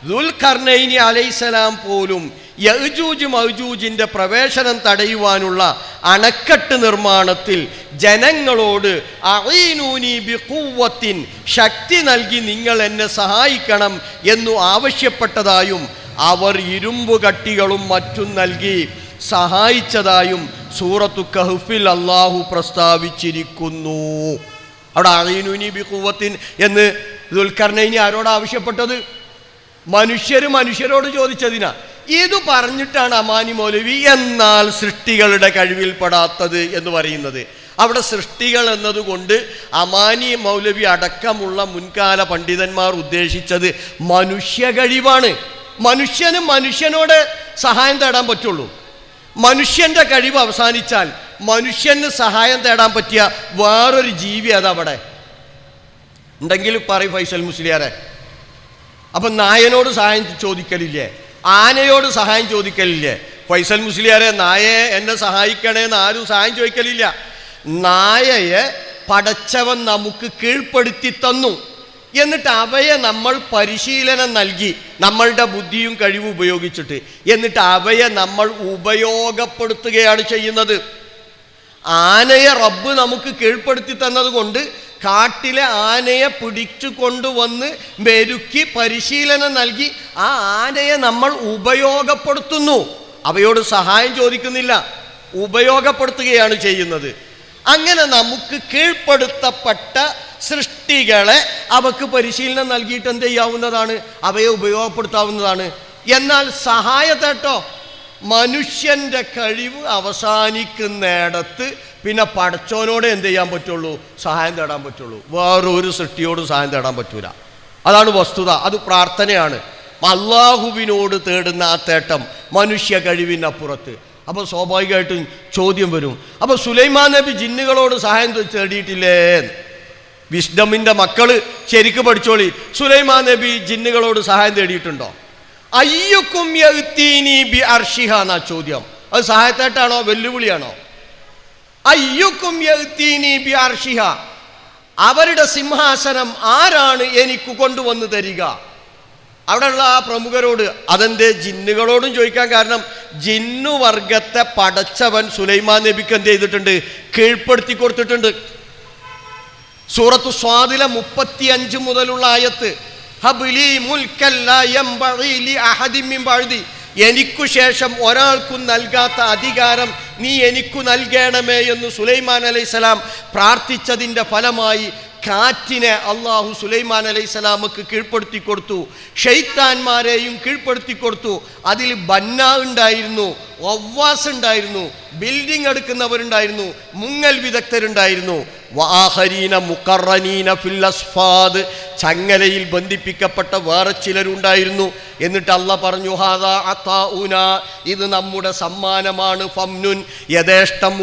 ദുൽഖർനൈനി അലൈഹിസ്സലാം പോലും യഅ്ജൂജ് മഅ്ജൂജിൻ്റെ പ്രവേശനം തടയുവാനുള്ള അണക്കെട്ട് നിർമ്മാണത്തിൽ ജനങ്ങളോട് അഈനൂനി ബിഖുവ്വത്തിൻ, ശക്തി നൽകി നിങ്ങൾ എന്നെ സഹായിക്കണം എന്നു ആവശ്യപ്പെട്ടതായും അവർ ഇരുമ്പ് കട്ടികളും മറ്റും നൽകി സഹായിച്ചതായും സൂറത്തു കഹ്ഫിൽ അള്ളാഹു പ്രസ്താവിച്ചിരിക്കുന്നു. അവിടെ അഈനൂനി ബിഖുവ്വത്തിൻ എന്ന് ദുൽഖർനൈനി ആരോട് ആവശ്യപ്പെട്ടത്? മനുഷ്യരോട് ചോദിച്ചതിനാ. ഇത് പറഞ്ഞിട്ടാണ് അമാനി മൗലവി എന്നാൽ സൃഷ്ടികളുടെ കഴിവിൽപ്പെടാത്തത് എന്ന് പറയുന്നത്. അവിടെ സൃഷ്ടികൾ എന്നതുകൊണ്ട് അമാനി മൗലവി അടക്കമുള്ള മുൻകാല പണ്ഡിതന്മാർ ഉദ്ദേശിച്ചത് മനുഷ്യ കഴിവാണ്. മനുഷ്യന് മനുഷ്യനോട് സഹായം തേടാൻ പറ്റുള്ളൂ. മനുഷ്യൻ്റെ കഴിവ് അവസാനിച്ചാൽ മനുഷ്യന് സഹായം തേടാൻ പറ്റിയ വേറൊരു ജീവി അതവിടെ ഉണ്ടെങ്കിൽ പറയും ഫൈസൽ മുസ്ലിയാരെ. അപ്പം നായനോട് സഹായം ചോദിക്കലില്ലേ? ആനയോട് സഹായം ചോദിക്കലില്ലേ? ഫൈസൽ മുസ്ലിയാരെ, നായയെ എന്നെ സഹായിക്കണേന്ന് ആരും സഹായം ചോദിക്കലില്ല. നായയെ പടച്ചവൻ നമുക്ക് കീഴ്പ്പെടുത്തി തന്നു. എന്നിട്ട് അവയെ നമ്മൾ പരിശീലനം നൽകി, നമ്മളുടെ ബുദ്ധിയും കഴിവും ഉപയോഗിച്ചിട്ട്, എന്നിട്ട് അവയെ നമ്മൾ ഉപയോഗപ്പെടുത്തുകയാണ് ചെയ്യുന്നത്. ആനയെ റബ്ബ് നമുക്ക് കീഴ്പ്പെടുത്തി തന്നതുകൊണ്ട് കാട്ടിലെ ആനയെ പിടിച്ചു കൊണ്ടുവന്ന് മെരുക്കി പരിശീലനം നൽകി ആ ആനയെ നമ്മൾ ഉപയോഗപ്പെടുത്തുന്നു. അവയോട് സഹായം ചോദിക്കുന്നില്ല, ഉപയോഗപ്പെടുത്തുകയാണ് ചെയ്യുന്നത്. അങ്ങനെ നമുക്ക് കീഴ്പ്പെടുത്തപ്പെട്ട സൃഷ്ടികളെ അവക്ക് പരിശീലനം നൽകിയിട്ട് എന്ത് ചെയ്യാവുന്നതാണ്? അവയെ ഉപയോഗപ്പെടുത്താവുന്നതാണ്. എന്നാൽ സഹായത്തേട്ടോ മനുഷ്യൻ്റെ കഴിവ് അവസാനിക്കുന്നിടത്ത് പിന്നെ പടച്ചോനോട് എന്ത് ചെയ്യാൻ പറ്റുള്ളൂ? സഹായം തേടാൻ പറ്റുള്ളൂ. വേറൊരു സൃഷ്ടിയോട് സഹായം തേടാൻ പറ്റൂല. അതാണ് വസ്തുത. അത് പ്രാർത്ഥനയാണ്. അള്ളാഹുവിനോട് തേടുന്ന ആ തേട്ടം മനുഷ്യ കഴിവിനപ്പുറത്ത്. അപ്പോൾ സ്വാഭാവികമായിട്ടും ചോദ്യം വരും, അപ്പോൾ സുലൈമാൻ നബി ജിന്നുകളോട് സഹായം തേടിയിട്ടില്ലേ? വിസ്ഡമിൻ്റെ മക്കള് ശരിക്ക് പഠിച്ചോളി. സുലൈമാൻ നബി ജിന്നുകളോട് സഹായം തേടിയിട്ടുണ്ടോ? അയ്യുക്കും യഅ്തീനി ബി അർഷിഹ എന്നാ ചോദ്യം. അത് സഹായത്തായിട്ടാണോ വെല്ലുവിളിയാണോ? അയ്യുക്കും യഅ്തീനി ബി അർഷിഹ, അവരുടെ സിംഹാസനം ആരാണ് എനിക്ക് കൊണ്ടുവന്ന് തരിക? അവിടെയുള്ള ആ പ്രമുഖരോട്, അതെന്തേ ജിന്നുകളോടും ചോദിക്കാൻ കാരണം, ജിന്നുവർഗത്തെ പടച്ചവൻ സുലൈമാൻ നബിക്ക് എന്ത് ചെയ്തിട്ടുണ്ട്? കീഴ്പ്പെടുത്തി കൊടുത്തിട്ടുണ്ട്. സൂറത്തു സ്വാദിലെ 35 മുതലുള്ള ആയത്ത്, ഹബ്ലി മുൽക്കൻ ലാ യംബഗി ലി അഹദിൻ മിൻ ബഅദി, എനിക്കു ശേഷം ഒരാൾക്കും നൽകാത്ത അധികാരം നീ എനിക്കു നൽകണമേ എന്ന് സുലൈമാൻ അലൈഹിസ്സലാം പ്രാർത്ഥിച്ചതിൻ്റെ ഫലമായി കാറ്റിനെ അള്ളാഹു സുലൈമാൻ അലൈഹിസ്സലാമക്ക് കീഴ്പ്പെടുത്തി കൊടുത്തു. ഷെയ്ത്താന്മാരെയും കീഴ്പ്പെടുത്തി കൊടുത്തു. അതിൽ ബന്ന ഉണ്ടായിരുന്നു, വവ്വാസ് ഉണ്ടായിരുന്നു, ബിൽഡിംഗ് എടുക്കുന്നവരുണ്ടായിരുന്നു, മുങ്ങൽ വിദഗ്ധരുണ്ടായിരുന്നു. വആഖരീന മുഖറനീന ഫിൽ അസ്ഫാദ്, ചങ്ങലയിൽ ബന്ധിപ്പിക്കപ്പെട്ട വേറെ ചിലരുണ്ടായിരുന്നു. എന്നിട്ട് അള്ളാഹ് പറഞ്ഞു, ഹാദാ അതാഉന, ഇത് നമ്മുടെ സമ്മാനമാണ്, ഫംനുൻ, യഥേഷ്ടം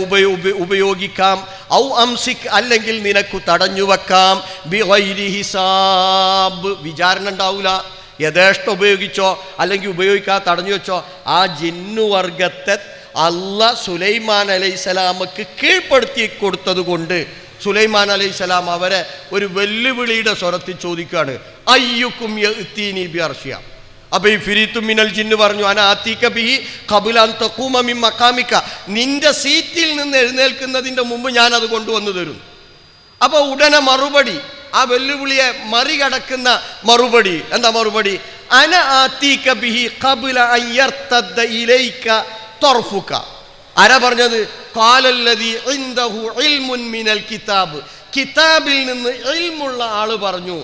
ഉപയോഗിക്കാം, ഔ അംസിക്, അല്ലെങ്കിൽ നിനക്ക് തടഞ്ഞു വെക്കാം, ബിഗൈരി ഹിസാബ്, വിചാരണ ഉണ്ടാവില്ല. യഥേഷ്ടം ഉപയോഗിച്ചോ അല്ലെങ്കിൽ ഉപയോഗിക്കാതെ തടഞ്ഞു വെച്ചോ. ആ ജിന്നുവർഗത്തെ അള്ളാഹ് സുലൈമാൻ അലൈഹിസ്സലാമക്ക് കീഴ്പ്പെടുത്തി കൊടുത്തത് കൊണ്ട് സുലൈമാൻ അലൈഹിസ്സലാം അവരെ ഒരു വെല്ലുവിളിയുടെ സ്വരത്തിൽ ചോദിക്കുകയാണ്, അയ്യുക്കും യഅ്തീനി ബി അർഷിഹ. അപ്പോൾ ഈ ഫിരീത്തു മിനൽ ജിന്ന് പറഞ്ഞു, അന ആതീക ബിഹി ഖബ്ല അൻ തഖൂമ മിൻ മഖാമിക, നിന്റെ സീറ്റിൽ നിന്ന് എഴുന്നേൽക്കുന്നതിൻ്റെ മുമ്പ് ഞാൻ അത് കൊണ്ടുവന്നു തരും. അപ്പോൾ ഉടനെ മറുപടി, ആ വെല്ലുവിളിയെ മറികടക്കുന്ന മറുപടി എന്താ? മറുപടി, അന ആതീക ബിഹി ഖബ്ല അൻ യർതദ്ദ ഇലൈക തർഫുക. ആരാ പറഞ്ഞത്? ഖാലല്ലദീ ഇൻദഹു ഇൽമുൻ മിനൽ കിതാബ്, കിതാബിൽ നിന്ന് ഇൽമുള്ള ആള് പറഞ്ഞു,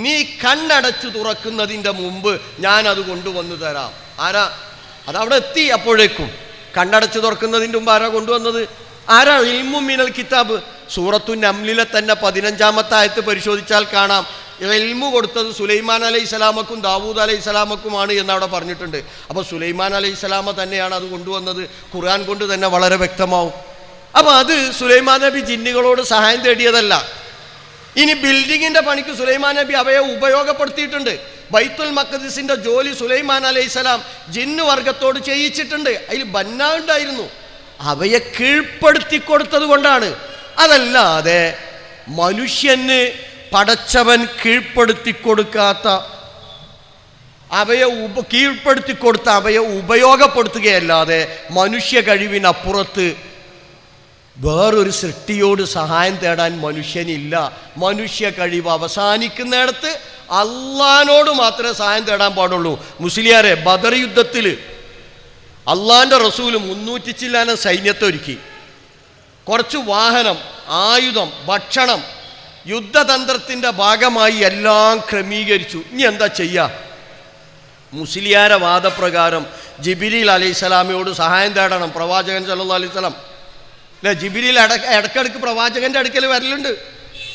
നീ കണ്ണടച്ചു തുറക്കുന്നതിൻ്റെ മുമ്പ് ഞാൻ അത് കൊണ്ടുവന്നു തരാം. ആരാ? അതവിടെ എത്തി. അപ്പോഴേക്കും കണ്ണടച്ചു തുറക്കുന്നതിൻ്റെ മുമ്പ് ആരാ കൊണ്ടുവന്നത്? ആരാ? ഇൽമു മിനൽ കിതാബ്. സൂറത്തു നംലിലെ തന്നെ 15-ാമത്തെ ആയത്ത് പരിശോധിച്ചാൽ കാണാം, ഇൽമു കൊടുത്തത് സുലൈമാൻ അലൈഹിസ്സലാമക്കും ദാവൂദ് അലൈഹിസ്സലാമക്കുമാണ് എന്ന് അവിടെ പറഞ്ഞിട്ടുണ്ട്. അപ്പോൾ സുലൈമാൻ അലൈഹിസ്സലാമ തന്നെയാണ് അത് കൊണ്ടുവന്നത്. ഖുർആൻ കൊണ്ട് തന്നെ വളരെ വ്യക്തമാവും. അപ്പോൾ അത് സുലൈമാൻ നബി ജിന്നുകളോട് സഹായം തേടിയതല്ല. ഇനി ബിൽഡിങ്ങിൻ്റെ പണിക്ക് സുലൈമാൻ നബി അവയെ ഉപയോഗപ്പെടുത്തിയിട്ടുണ്ട്. ബൈത്തുൽ മഖ്ദിസിൻ്റെ ജോലി സുലൈമാൻ അലൈഹിസ്സലാം ജിന്നു വർഗത്തോട് ചെയ്യിച്ചിട്ടുണ്ട്. അതിൽ ബന്ന ഉണ്ടായിരുന്നു. അവയെ കീഴ്പ്പെടുത്തി കൊടുത്തത് കൊണ്ടാണ്. അതല്ലാതെ മനുഷ്യന് പടച്ചവൻ കീഴ്പ്പെടുത്തി കൊടുക്കാത്ത അവയെ കീഴ്പ്പെടുത്തി കൊടുത്ത അവയെ ഉപയോഗപ്പെടുത്തുകയല്ലാതെ മനുഷ്യ കഴിവിനപ്പുറത്ത് വേറൊരു സൃഷ്ടിയോട് സഹായം തേടാൻ മനുഷ്യനില്ല. മനുഷ്യ കഴിവ് അവസാനിക്കുന്നിടത്ത് അള്ളാഹിനോട് മാത്രമേ സഹായം തേടാൻ പാടുള്ളൂ. മുസ്ലിയാരെ, ബദർ യുദ്ധത്തിൽ അള്ളാഹിൻ്റെ റസൂല് 300 ചില്ലാനം സൈന്യത്തെ ഒരുക്കി. കുറച്ച് വാഹനം, ആയുധം, ഭക്ഷണം, യുദ്ധതന്ത്രത്തിൻ്റെ ഭാഗമായി എല്ലാം ക്രമീകരിച്ചു. ഇനി എന്താ ചെയ്യുക? മുസ്ലിയാരെ വാദപ്രകാരം ജിബ്രീൽ അലൈഹിസ്സലാമയോട് സഹായം തേടണം. പ്രവാചകൻ സല്ലല്ലാഹു അലൈഹി വസല്ലം അല്ലേ, ജിബ്രീൽ ഇടയ്ക്കിടയ്ക്ക് പ്രവാചകൻ്റെ അടുക്കൽ വരലുണ്ട്.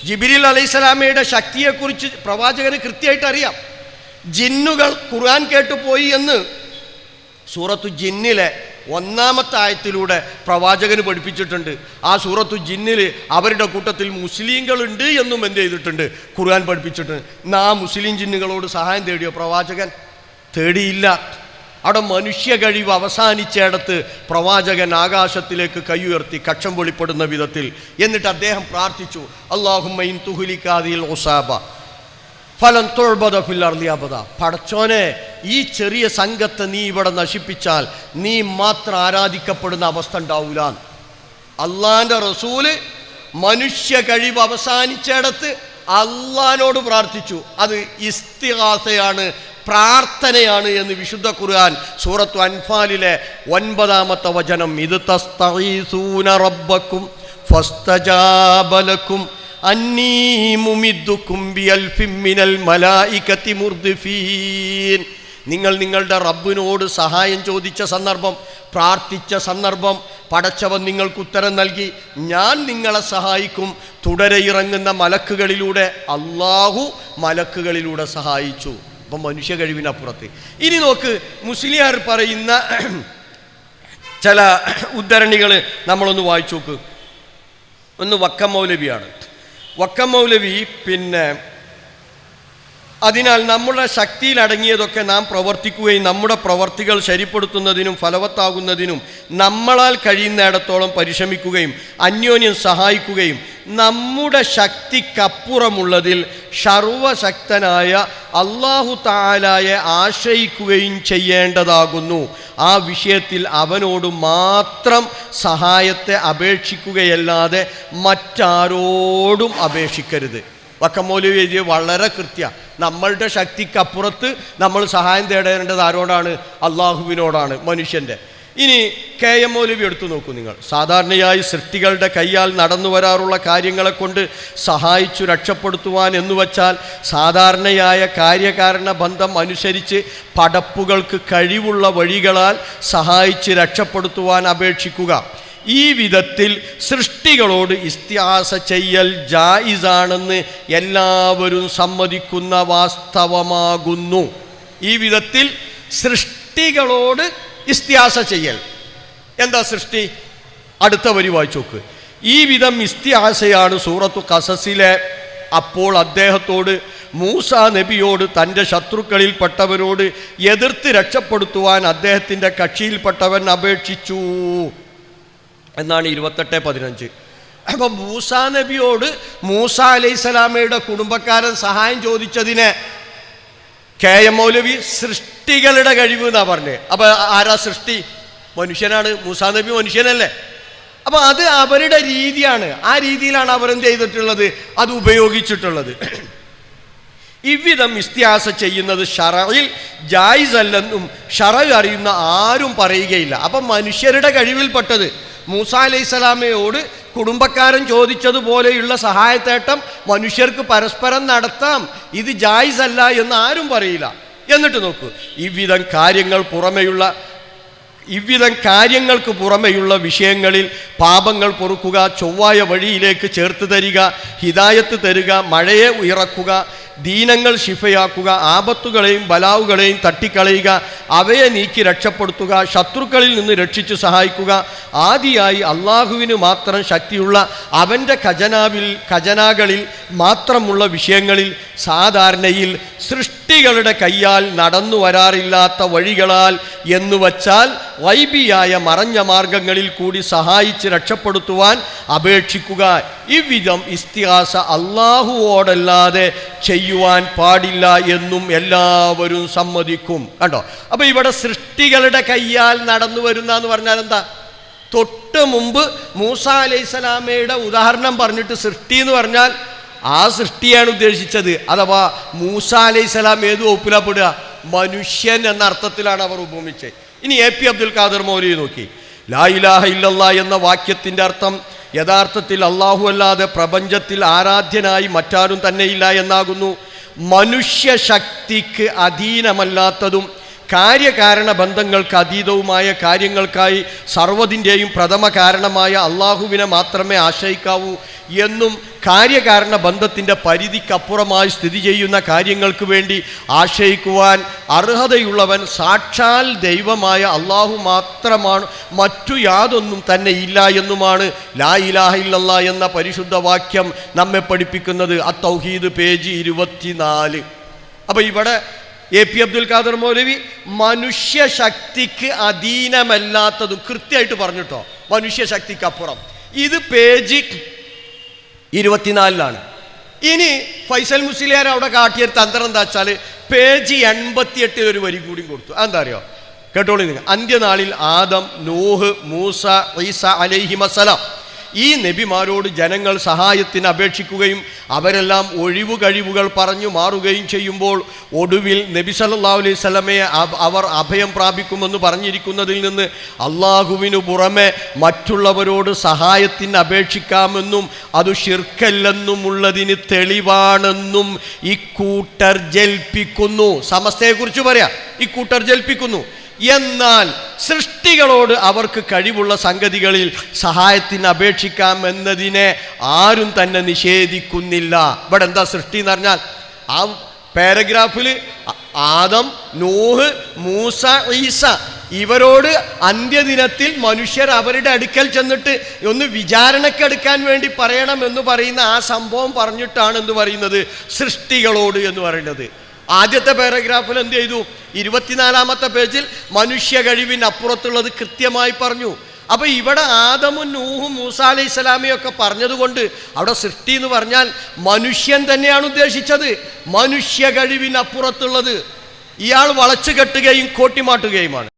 ജിബ്രീൽ അലൈഹിസ്സലാമയുടെ ശക്തിയെക്കുറിച്ച് പ്രവാചകന് കൃത്യമായിട്ട് അറിയാം. ജിന്നുകൾ ഖുർആൻ കേട്ടു പോയി എന്ന് സൂറത്തു ജിന്നിലെ 1-ാമത്തെ ആയത്തിലൂടെ പ്രവാചകന് പഠിപ്പിച്ചിട്ടുണ്ട്. ആ സൂറത്തു ജിന്നിൽ അവരുടെ കൂട്ടത്തിൽ മുസ്ലിങ്ങളുണ്ട് എന്നും എന്ത് ചെയ്തിട്ടുണ്ട്? ഖുർആൻ പഠിപ്പിച്ചിട്ടുണ്ട്. ആ മുസ്ലിം ജിന്നുകളോട് സഹായം തേടിയോ പ്രവാചകൻ? തേടിയില്ല. അവിടെ മനുഷ്യ കഴിവ് അവസാനിച്ചിടത്ത് പ്രവാചകൻ ആകാശത്തിലേക്ക് കൈയുയർത്തി കക്ഷം വെളിപ്പെടുന്ന വിധത്തിൽ എന്നിട്ട് അദ്ദേഹം പ്രാർത്ഥിച്ചു, അല്ലാഹുമ്മ ഇൻ തുഹ്ലിക ഹാദിൽ ഉസാബ ഫലൻ തുഅബദ ഫിൽ അർളി അബദ. പടച്ചോനെ, ഈ ചെറിയ സംഘത്തെ നീ ഇവിടെ നശിപ്പിച്ചാൽ നീ മാത്രം ആരാധിക്കപ്പെടുന്ന അവസ്ഥ ഉണ്ടാവൂല. അള്ളാഹിൻ്റെ റസൂല് മനുഷ്യ കഴിവ് അവസാനിച്ചിടത്ത് അള്ളാഹിനോട് പ്രാർത്ഥിച്ചു. അത് ഇസ്തിഗാസയാണ്, പ്രാർത്ഥനയാണ് എന്ന് വിശുദ്ധ ഖുർആൻ സൂറത്തു അൻഫാലിലെ 9-ാമത്തെ വചനം, ഇത് തസ്തഗീസൂന റബ്ബക്കും ഫസ്തജാബ ലക്കും അന്നീ മുമിദ്ദുക്കും ബിഅൽഫിൻ മിനൽ മലായികതി മുർദിഫീൻ. നിങ്ങൾ നിങ്ങളുടെ റബ്ബിനോട് സഹായം ചോദിച്ച സന്ദർഭം, പ്രാർത്ഥിച്ച സന്ദർഭം പടച്ചവൻ നിങ്ങൾക്ക് ഉത്തരം നൽകി. ഞാൻ നിങ്ങളെ സഹായിക്കും. തുടരെ ഇറങ്ങുന്ന മലക്കുകളിലൂടെ അള്ളാഹു മലക്കുകളിലൂടെ സഹായിച്ചു. അപ്പം മനുഷ്യ കഴിവിനപ്പുറത്ത്. ഇനി നോക്ക്, മുസ്ലിയാർ പറയുന്ന ചില ഉദ്ധരണികൾ നമ്മളൊന്ന് വായിച്ചു നോക്ക്. ഒന്ന് വക്കം മൗലവിയാണ്. വക്കം മൗലവി അതിനാൽ നമ്മുടെ ശക്തിയിലടങ്ങിയതൊക്കെ നാം പ്രവർത്തിക്കുകയും നമ്മുടെ പ്രവർത്തികൾ ശരിപ്പെടുത്തുന്നതിനും ഫലവത്താകുന്നതിനും നമ്മളാൽ കഴിയുന്നിടത്തോളം പരിശ്രമിക്കുകയും അന്യോന്യം സഹായിക്കുകയും നമ്മുടെ ശക്തിക്കപ്പുറമുള്ളതിൽ സർവശക്തനായ അല്ലാഹു തആലയെ ആശ്രയിക്കുകയും ചെയ്യേണ്ടതാകുന്നു. ആ വിഷയത്തിൽ അവനോട് മാത്രം സഹായത്തെ അപേക്ഷിക്കുകയല്ലാതെ മറ്റാരോടും അപേക്ഷിക്കരുത്. വക്കം മൗലവി എഴുതിയ വളരെ കൃത്യ. നമ്മളുടെ ശക്തിക്കപ്പുറത്ത് നമ്മൾ സഹായം തേടേണ്ടത് ആരോടാണ്? അള്ളാഹുവിനോടാണ്, മനുഷ്യൻ്റെ. ഇനി കെ എം മൗലവി എടുത്തു നോക്കൂ നിങ്ങൾ. സാധാരണയായി സൃഷ്ടികളുടെ കയ്യാൽ നടന്നു വരാറുള്ള കാര്യങ്ങളെ കൊണ്ട് സഹായിച്ചു രക്ഷപ്പെടുത്തുവാൻ എന്നുവച്ചാൽ സാധാരണയായ കാര്യകാരണ ബന്ധം അനുസരിച്ച് പടപ്പുകൾക്ക് കഴിവുള്ള വഴികളാൽ സഹായിച്ച് രക്ഷപ്പെടുത്തുവാൻ അപേക്ഷിക്കുക. ഈ വിധത്തിൽ സൃഷ്ടികളോട് ഇസ്തിആസ ചെയ്യൽ ജായിസാണെന്ന് എല്ലാവരും സമ്മതിക്കുന്ന വാസ്തവമാകുന്നു. ഈ വിധത്തിൽ സൃഷ്ടികളോട് ഇസ്തിആസ ചെയ്യൽ. എന്താ സൃഷ്ടി? അടുത്ത വരി വായിച്ചു നോക്ക്. ഈ വിധം ഇസ്തിആസയാണ് സൂറത്തു ഖസസിലെ അപ്പോൾ അദ്ദേഹത്തോട് മൂസാ നബിയോട് തൻ്റെ ശത്രുക്കളിൽപ്പെട്ടവരോട് എതിർത്ത് രക്ഷപ്പെടുത്തുവാൻ അദ്ദേഹത്തിൻ്റെ കക്ഷിയിൽപ്പെട്ടവൻ അപേക്ഷിച്ചു എന്നാണ് 28:15. അപ്പം മൂസാ നബിയോട് മൂസാ അലൈഹിസ്സലാമയുടെ കുടുംബക്കാരൻ സഹായം ചോദിച്ചതിന് കെ എം മൗലവി സൃഷ്ടികളുടെ കഴിവ് എന്നാ പറഞ്ഞത്. അപ്പം ആരാ സൃഷ്ടി? മനുഷ്യനാണ്. മൂസാ നബി മനുഷ്യനല്ലേ? അപ്പം അത് അവരുടെ രീതിയാണ്. ആ രീതിയിലാണ് അവരെന്ത് ചെയ്തിട്ടുള്ളത്? അത് ഉപയോഗിച്ചിട്ടുള്ളത്. ഇவ்விധം ഇസ്തിആസ ചെയ്യുന്നത് ഷറഇൽ ജായിസ് അല്ലെന്നും ഷറഅ് അറിയുന്ന ആരും പറയുകയില്ല. അപ്പം മനുഷ്യരുടെ കഴിവിൽപ്പെട്ടത് മൂസാ അലൈഹിസ്സലാമയോട് കുടുംബക്കാരൻ ചോദിച്ചതുപോലെയുള്ള സഹായത്തേട്ടം മനുഷ്യർക്ക് പരസ്പരം നടത്താം. ഇത് ജായിസ് അല്ല എന്ന് ആരും പറയില്ല. എന്നിട്ട് നോക്കൂ, ഇவ்விധം കാര്യങ്ങൾക്ക് പുറമെയുള്ള വിഷയങ്ങളിൽ പാപങ്ങൾ പൊറുക്കുക, ചൊവ്വായ വഴിയിലേക്ക് ചേർത്ത് തരിക, ഹിദായത്ത് തരിക, മഴയെ ഇറക്കുക, ദീനങ്ങൾ ശിഫയാക്കുക, ആപത്തുകളെയും ബലാവുകളെയും തട്ടിക്കളയുക, അവയെ നീക്കി രക്ഷപ്പെടുത്തുക, ശത്രുക്കളിൽ നിന്ന് രക്ഷിച്ച് സഹായിക്കുക, ആദിയായി അള്ളാഹുവിന് മാത്രം ശക്തിയുള്ള അവൻ്റെ ഖജനാകളിൽ മാത്രമുള്ള വിഷയങ്ങളിൽ സാധാരണയിൽ സൃഷ്ടികളുടെ കയ്യാൽ നടന്നു വരാറില്ലാത്ത വഴികളാൽ എന്നുവച്ചാൽ വൈബിയായ മറഞ്ഞ മാർഗങ്ങളിൽ കൂടി സഹായിച്ച് രക്ഷപ്പെടുത്തുവാൻ അപേക്ഷിക്കുക. ഇவ்விധം ഇസ്തിആസ അള്ളാഹുവോടല്ലാതെ ചെയ്യുവാൻ പാടില്ല എന്നും എല്ലാവരും സമ്മതിക്കും. കണ്ടോ? അപ്പോൾ ഇവിടെ സൃഷ്ടികളുടെ കയ്യാൽ നടന്നു വരുന്ന എന്ന് പറഞ്ഞാൽ എന്താ? തൊട്ട് മുമ്പ് മൂസാ അലൈഹിസ്സലാമയുടെ ഉദാഹരണം പറഞ്ഞിട്ട് സൃഷ്ടി എന്ന് പറഞ്ഞാൽ ആ സൃഷ്ടിയാണ് ഉദ്ദേശിച്ചത്. അഥവാ മൂസാ അലൈഹിസ്സലാം ഏത് വകുപ്പിലാപ്പെടുക? മനുഷ്യൻ എന്ന അർത്ഥത്തിലാണ് അവർ ഉപമിച്ചത്. ഇനി എ പി അബ്ദുൽ ഖാദർ മൗലവി നോക്കി. ലാ ഇലാഹ ഇല്ലല്ലാഹ് എന്ന വാക്യത്തിൻ്റെ അർത്ഥം യഥാർത്ഥത്തിൽ അള്ളാഹു അല്ലാതെ പ്രപഞ്ചത്തിൽ ആരാധ്യനായി മറ്റാരും തന്നെയില്ല എന്നാകുന്നു. മനുഷ്യ ശക്തിക്ക് അധീനമല്ലാത്തതും കാര്യകാരണ ബന്ധങ്ങൾക്ക് അതീതവുമായ കാര്യങ്ങൾക്കായി സർവ്വതിൻ്റെയും പ്രഥമ കാരണമായ അള്ളാഹുവിനെ മാത്രമേ ആശ്രയിക്കാവൂ എന്നും കാര്യകാരണ ബന്ധത്തിൻ്റെ പരിധിക്കപ്പുറമായി സ്ഥിതി ചെയ്യുന്ന കാര്യങ്ങൾക്ക് വേണ്ടി ആശ്രയിക്കുവാൻ അർഹതയുള്ളവൻ സാക്ഷാൽ ദൈവമായ അള്ളാഹു മാത്രമാണ്, മറ്റു യാതൊന്നും തന്നെ ഇല്ല എന്നുമാണ് ലാ ഇലാഹ ഇല്ലല്ലാഹ് എന്ന പരിശുദ്ധ വാക്യം നമ്മെ പഠിപ്പിക്കുന്നത്. അത്തൗഹീദ് പേജ് 24. അപ്പോൾ ഇവിടെ എ പി അബ്ദുൽ ഖാദർ മൗലവി മനുഷ്യ ശക്തിക്ക് അധീനമല്ലാത്തതും കൃത്യമായിട്ട് പറഞ്ഞിട്ടോ, മനുഷ്യ ശക്തിക്കപ്പുറം. ഇത് പേജ് 24. ഇനി ഫൈസൽ മുസ്ലിയാർ അവിടെ കാട്ടിയ തന്ത്രം എന്താ വെച്ചാൽ പേജ് 88 ഒരു വരി കൂടി കൊടുത്തു. എന്താ അറിയോ? കേട്ടോളി നിങ്ങൾ. അന്ത്യനാളിൽ ആദം, നൂഹ്, മൂസ, ഈസ അലൈഹിമസ്സലാം ഈ നബിമാരോട് ജനങ്ങൾ സഹായത്തിന് അപേക്ഷിക്കുകയും അവരെല്ലാം ഒഴിവു കഴിവുകൾ പറഞ്ഞു മാറുകയും ചെയ്യുമ്പോൾ ഒടുവിൽ നബി സല്ലല്ലാഹു അലൈഹി വസല്ലമയെ അവർ അഭയം പ്രാപിക്കുമെന്ന് പറഞ്ഞിരിക്കുന്നതിൽ നിന്ന് അള്ളാഹുവിനു പുറമെ മറ്റുള്ളവരോട് സഹായത്തിന് അപേക്ഷിക്കാമെന്നും അത് ശിർക്കല്ലെന്നുമുള്ളതിന് തെളിവാണെന്നും ഇക്കൂട്ടർ ജൽപ്പിക്കുന്നു. സമസ്തയെക്കുറിച്ച് പറയാം, ഇക്കൂട്ടർ ജൽപ്പിക്കുന്നു. എന്നാൽ സൃഷ്ടികളോട് അവർക്ക് കഴിവുള്ള സംഗതികളിൽ സഹായത്തിന് അപേക്ഷിക്കാമെന്നതിനെ ആരും തന്നെ നിഷേധിക്കുന്നില്ല. ഇവിടെ എന്താ സൃഷ്ടി എന്ന് പറഞ്ഞാൽ ആ പാരഗ്രാഫിൽ ആദം, നൂഹ്, മൂസ, ഈസ ഇവരോട് അന്ത്യദിനത്തിൽ മനുഷ്യർ അവരുടെ അടുക്കൽ ചെന്നിട്ട് ഒന്ന് വിചാരണക്കെടുക്കാൻ വേണ്ടി പറയണം എന്ന് പറയുന്ന ആ സംഭവം പറഞ്ഞിട്ടാണ് എന്ത് പറയുന്നത്, സൃഷ്ടികളോട് എന്ന് പറയുന്നത്. ആദ്യത്തെ പാരഗ്രാഫിൽ എന്ത് ചെയ്തു, 24-ാമത്തെ പേജിൽ മനുഷ്യ കഴിവിനപ്പുറത്തുള്ളത് കൃത്യമായി പറഞ്ഞു. അപ്പൊ ഇവിടെ ആദമും നൂഹും മൂസ അലൈഹി സ്വലാമിയൊക്കെ പറഞ്ഞതുകൊണ്ട് അവിടെ സൃഷ്ടി എന്ന് പറഞ്ഞാൽ മനുഷ്യൻ തന്നെയാണ് ഉദ്ദേശിച്ചത്. മനുഷ്യ കഴിവിനപ്പുറത്തുള്ളത്. ഇയാൾ വളച്ചു കെട്ടുകയും കോട്ടിമാട്ടുകയുമാണ്.